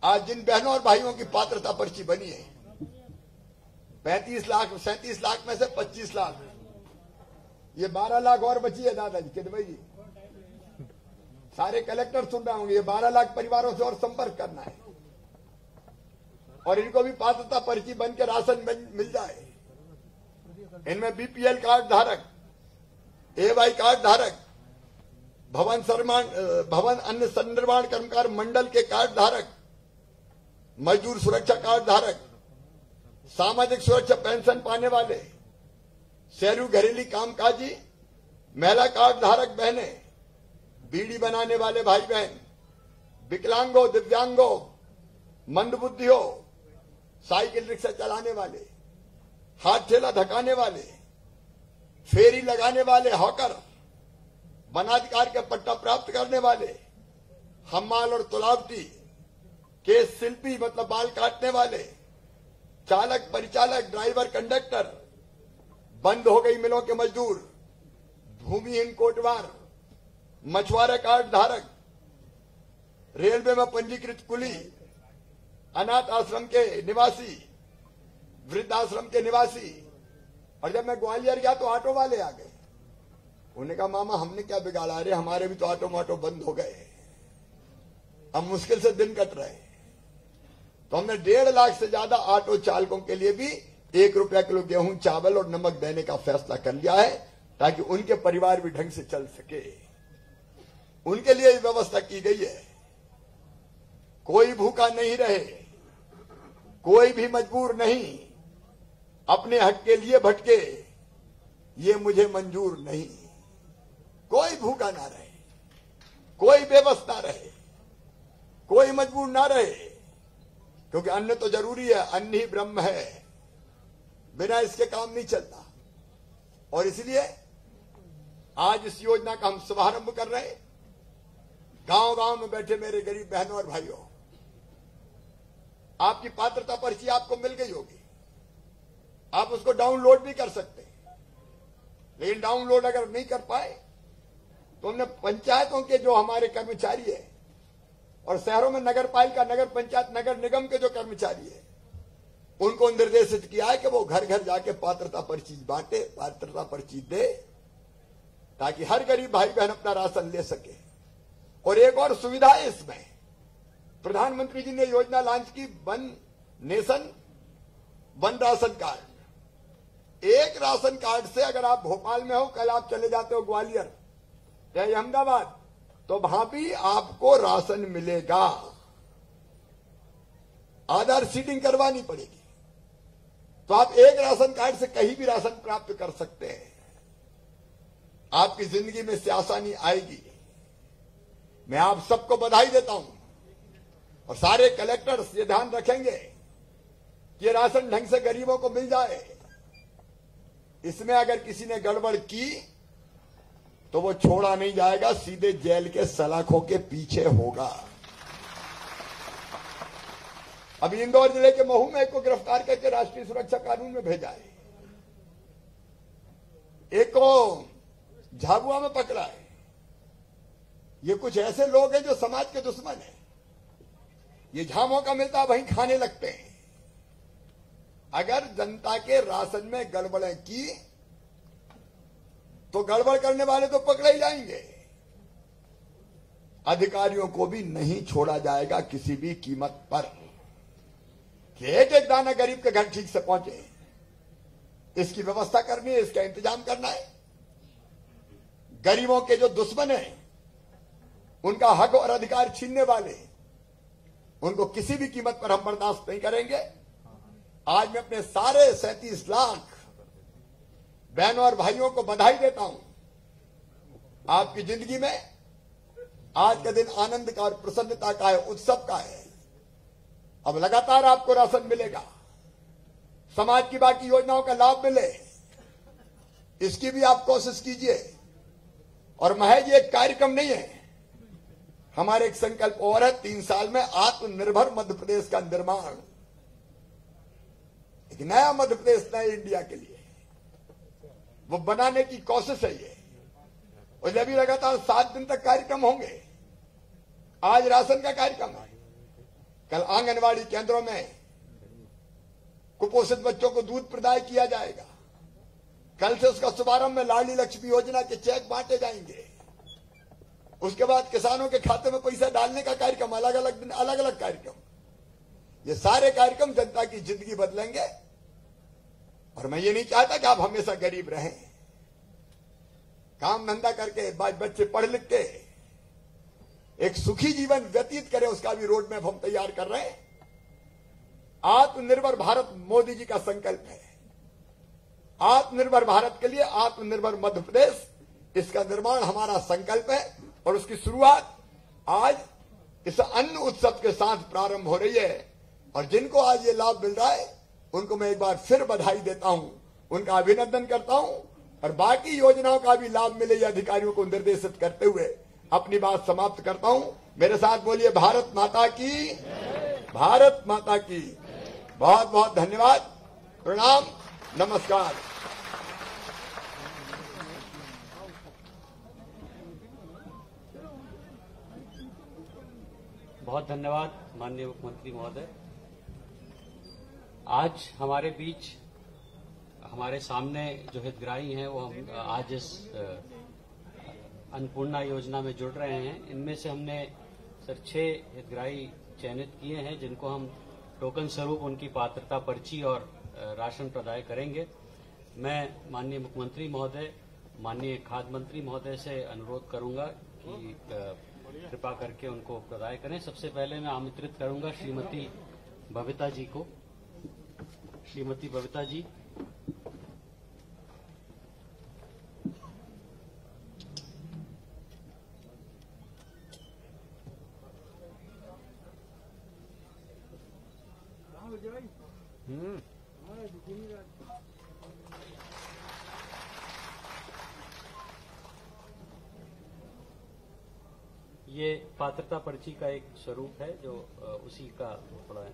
आज जिन बहनों और भाइयों की पात्रता पर्ची बनी है, 37 लाख में से 25 लाख, ये 12 लाख और बची है दादाजी किदवई जी, सारे कलेक्टर सुन रहे होंगे। ये 12 लाख परिवारों से और संपर्क करना है और इनको भी पात्रता पर्ची बन के राशन मिल जाए। इनमें बीपीएल कार्ड धारक, एवाई कार्ड धारक, भवन अन्य संनिर्माण कर्मकार मंडल के कार्ड धारक, मजदूर सुरक्षा कार्ड धारक, सामाजिक सुरक्षा पेंशन पाने वाले, शहरी घरेलू कामकाजी, महिला कार्ड धारक बहनें, बीड़ी बनाने वाले भाई बहन, विकलांगों, दिव्यांगों, मंदबुद्धियों, साइकिल रिक्शा चलाने वाले, हाथ ठेला धकाने वाले, फेरी लगाने वाले, हॉकर, वनाधिकार के पट्टा प्राप्त करने वाले, हम्माल और तुलावटी, केस शिल्पी मतलब बाल काटने वाले, चालक, परिचालक, ड्राइवर, कंडक्टर, बंद हो गई मिलों के मजदूर, भूमिहीन कोटवार, मछुआरा कार्ड धारक, रेलवे में पंजीकृत कुली, अनाथ आश्रम के निवासी, वृद्धाश्रम के निवासी। और जब मैं ग्वालियर गया तो ऑटो वाले आ गए, उन्होंने कहा मामा हमने क्या बिगाड़ा, अरे हमारे भी तो ऑटो मोटो बंद हो गए, अब मुश्किल से दिन कट रहे। तो हमने 1.5 लाख से ज्यादा ऑटो चालकों के लिए भी 1 रुपया किलो गेहूं, चावल और नमक देने का फैसला कर लिया है, ताकि उनके परिवार भी ढंग से चल सके। उनके लिए व्यवस्था की गई है, कोई भूखा नहीं रहे, कोई भी मजबूर नहीं, अपने हक के लिए भटके, ये मुझे मंजूर नहीं। कोई भूखा ना रहे, कोई बेबस ना रहे, कोई मजबूर ना रहे, क्योंकि अन्न तो जरूरी है, अन्न ही ब्रह्म है, बिना इसके काम नहीं चलता। और इसलिए आज इस योजना का हम शुभारंभ कर रहे हैं। गांव गांव में बैठे मेरे गरीब बहनों और भाइयों, आपकी पात्रता पर्ची आपको मिल गई होगी, आप उसको डाउनलोड भी कर सकते हैं। लेकिन डाउनलोड अगर नहीं कर पाए तो हमने पंचायतों के जो हमारे कर्मचारी है और शहरों में नगर पालिका, नगर पंचायत, नगर निगम के जो कर्मचारी है, उनको निर्देशित किया है कि वो घर घर जाके पात्रता पर्ची बांटे, पात्रता पर्ची दे, ताकि हर गरीब भाई बहन अपना राशन ले सके। और एक और सुविधा है इसमें, प्रधानमंत्री जी ने योजना लॉन्च की, one nation one ration card. एक राशन कार्ड से अगर आप भोपाल में हो, कल आप चले जाते हो ग्वालियर या अहमदाबाद, तो वहां भी आपको राशन मिलेगा। आधार सीडिंग करवानी पड़ेगी, तो आप एक राशन कार्ड से कहीं भी राशन प्राप्त कर सकते हैं। आपकी जिंदगी में से आसानी आएगी। मैं आप सबको बधाई देता हूं और सारे कलेक्टर्स ये ध्यान रखेंगे कि ये राशन ढंग से गरीबों को मिल जाए। इसमें अगर किसी ने गड़बड़ की तो वो छोड़ा नहीं जाएगा, सीधे जेल के सलाखों के पीछे होगा। अभी इंदौर जिले के महू में एक को गिरफ्तार करके राष्ट्रीय सुरक्षा कानून में भेजा है, एक को झाबुआ में पकड़ा है। ये कुछ ऐसे लोग हैं जो समाज के दुश्मन हैं। ये जहां मौका मिलता है वहीं खाने लगते हैं अगर जनता के राशन में गड़बड़ें की तो गड़बड़ करने वाले तो पकड़े ही जाएंगे। अधिकारियों को भी नहीं छोड़ा जाएगा किसी भी कीमत पर कि एक एक दाना गरीब के घर ठीक से पहुंचे। इसकी व्यवस्था करनी है, इसका इंतजाम करना है। गरीबों के जो दुश्मन हैं, उनका हक और अधिकार छीनने वाले, उनको किसी भी कीमत पर हम बर्दाश्त नहीं करेंगे। आज मैं अपने सारे 37 लाख बहनों और भाइयों को बधाई देता हूं। आपकी जिंदगी में आज का दिन आनंद का और प्रसन्नता का है, उत्सव का है। अब लगातार आपको राशन मिलेगा, समाज की बाकी योजनाओं का लाभ मिले, इसकी भी आप कोशिश कीजिए। और महज ये एक कार्यक्रम नहीं है, हमारे एक संकल्प और है, 3 साल में आत्मनिर्भर मध्य प्रदेश का निर्माण, एक नया मध्य प्रदेश, नए इंडिया के लिए वो बनाने की कोशिश है ये। और जब भी लगातार 7 दिन तक कार्यक्रम होंगे। आज राशन का कार्यक्रम है, कल आंगनवाड़ी केंद्रों में कुपोषित बच्चों को दूध प्रदाय किया जाएगा। कल से उसका शुभारंभ में लाडली लक्ष्मी योजना के चेक बांटे जाएंगे। उसके बाद किसानों के खाते में पैसा डालने का कार्यक्रम, अलग अलग दिन अलग अलग कार्यक्रम। ये सारे कार्यक्रम जनता की जिंदगी बदलेंगे। और मैं ये नहीं चाहता कि आप हमेशा गरीब रहें। काम धंधा करके बच्चे पढ़ लिख के एक सुखी जीवन व्यतीत करें, उसका भी रोड मैप हम तैयार कर रहे हैं। आत्मनिर्भर भारत मोदी जी का संकल्प है। आत्मनिर्भर भारत के लिए आत्मनिर्भर मध्य प्रदेश, इसका निर्माण हमारा संकल्प है। और उसकी शुरुआत आज इस अन्न उत्सव के साथ प्रारंभ हो रही है। और जिनको आज ये लाभ मिल रहा है, उनको मैं एक बार फिर बधाई देता हूं, उनका अभिनंदन करता हूं। और बाकी योजनाओं का भी लाभ मिले, ये अधिकारियों को निर्देशित करते हुए अपनी बात समाप्त करता हूं। मेरे साथ बोलिए भारत माता की, भारत माता की। बहुत बहुत धन्यवाद, प्रणाम, नमस्कार। बहुत धन्यवाद माननीय मुख्यमंत्री महोदय। आज हमारे बीच, हमारे सामने जो हितग्राही हैं, वो हम आज इस अन्नपूर्णा योजना में जुड़ रहे हैं। इनमें से हमने सर 6 हितग्राही चयनित किए हैं, जिनको हम टोकन स्वरूप उनकी पात्रता पर्ची और राशन प्रदाय करेंगे। मैं माननीय मुख्यमंत्री महोदय, माननीय खाद्य मंत्री महोदय से अनुरोध करूंगा कि कृपा करके उनको प्रदाय करें। सबसे पहले मैं आमंत्रित करूंगा श्रीमती बबीता जी को। श्रीमती बबीता जी। ये पात्रता पर्ची का एक स्वरूप है जो उसी का थोड़ा है।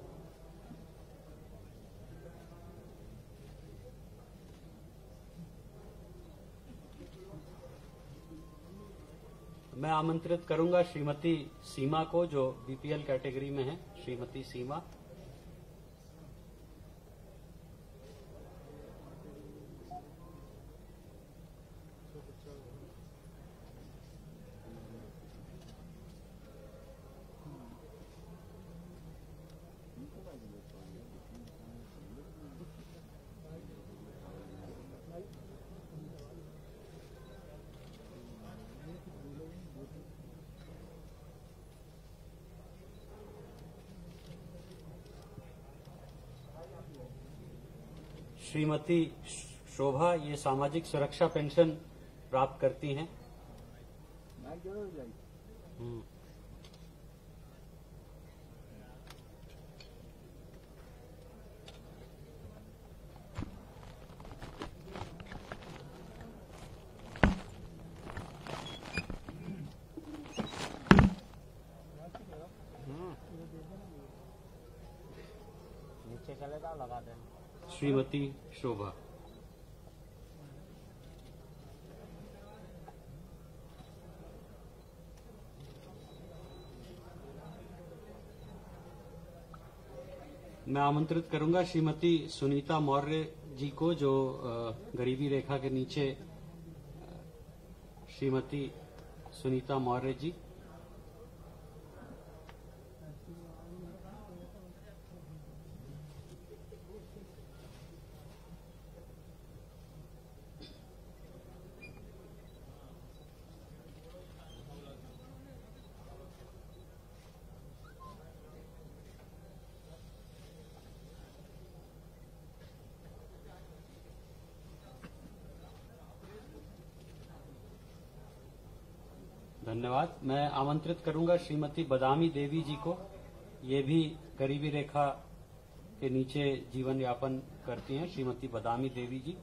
मैं आमंत्रित करूंगा श्रीमती सीमा को, जो बीपीएल कैटेगरी में है। श्रीमती सीमा। श्रीमती शोभा, ये सामाजिक सुरक्षा पेंशन प्राप्त करती हैं। नीचे चलेगा, लगा देना। श्रीमती शोभा। मैं आमंत्रित करूंगा श्रीमती सुनीता मौर्य जी को, जो गरीबी रेखा के नीचे श्रीमती सुनीता मौर्य जी। धन्यवाद। मैं आमंत्रित करूंगा श्रीमती बदामी देवी जी को, ये भी गरीबी रेखा के नीचे जीवन यापन करती हैं, श्रीमती बदामी देवी जी।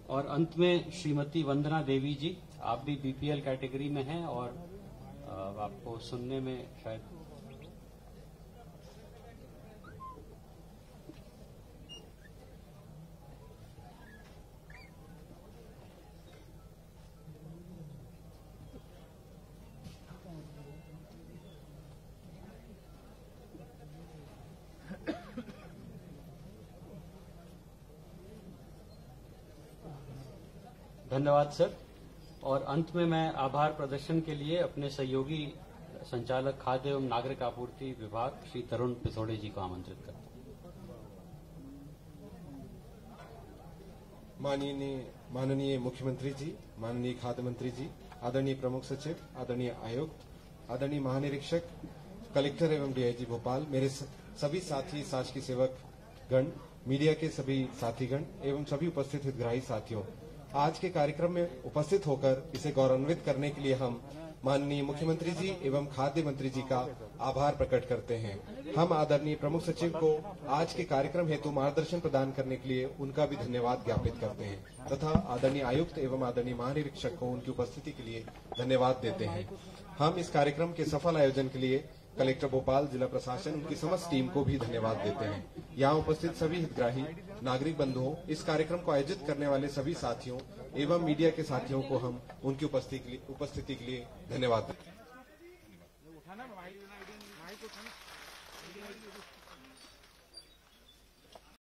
और अंत में श्रीमती वंदना देवी जी, आप भी बीपीएल कैटेगरी में हैं और आपको सुनने में शायद धन्यवाद सर। और अंत में मैं आभार प्रदर्शन के लिए अपने सहयोगी संचालक खाद्य एवं नागरिक आपूर्ति विभाग श्री तरुण पिथोड़े जी को आमंत्रित करता हूं। माननीय मुख्यमंत्री जी, माननीय खाद्य मंत्री जी, आदरणीय प्रमुख सचिव, आदरणीय आयुक्त, आदरणीय महानिरीक्षक, कलेक्टर एवं डीआईजी भोपाल, मेरे सभी साथी शासकीय सेवक गण, मीडिया के सभी साथीगण एवं सभी उपस्थित हितग्राही साथियों, आज के कार्यक्रम में उपस्थित होकर इसे गौरवान्वित करने के लिए हम माननीय मुख्यमंत्री जी एवं खाद्य मंत्री जी का आभार प्रकट करते हैं। हम आदरणीय प्रमुख सचिव को आज के कार्यक्रम हेतु मार्गदर्शन प्रदान करने के लिए उनका भी धन्यवाद ज्ञापित करते हैं तथा आदरणीय आयुक्त एवं आदरणीय महानिरीक्षक को उनकी उपस्थिति के लिए धन्यवाद देते हैं। हम इस कार्यक्रम के सफल आयोजन के लिए कलेक्टर भोपाल, जिला प्रशासन, उनकी समस्त टीम को भी धन्यवाद देते हैं। यहाँ उपस्थित सभी हितग्राही नागरिक बंधुओं, इस कार्यक्रम को आयोजित करने वाले सभी साथियों एवं मीडिया के साथियों को हम उनकी उपस्थिति के लिए धन्यवाद देते हैं।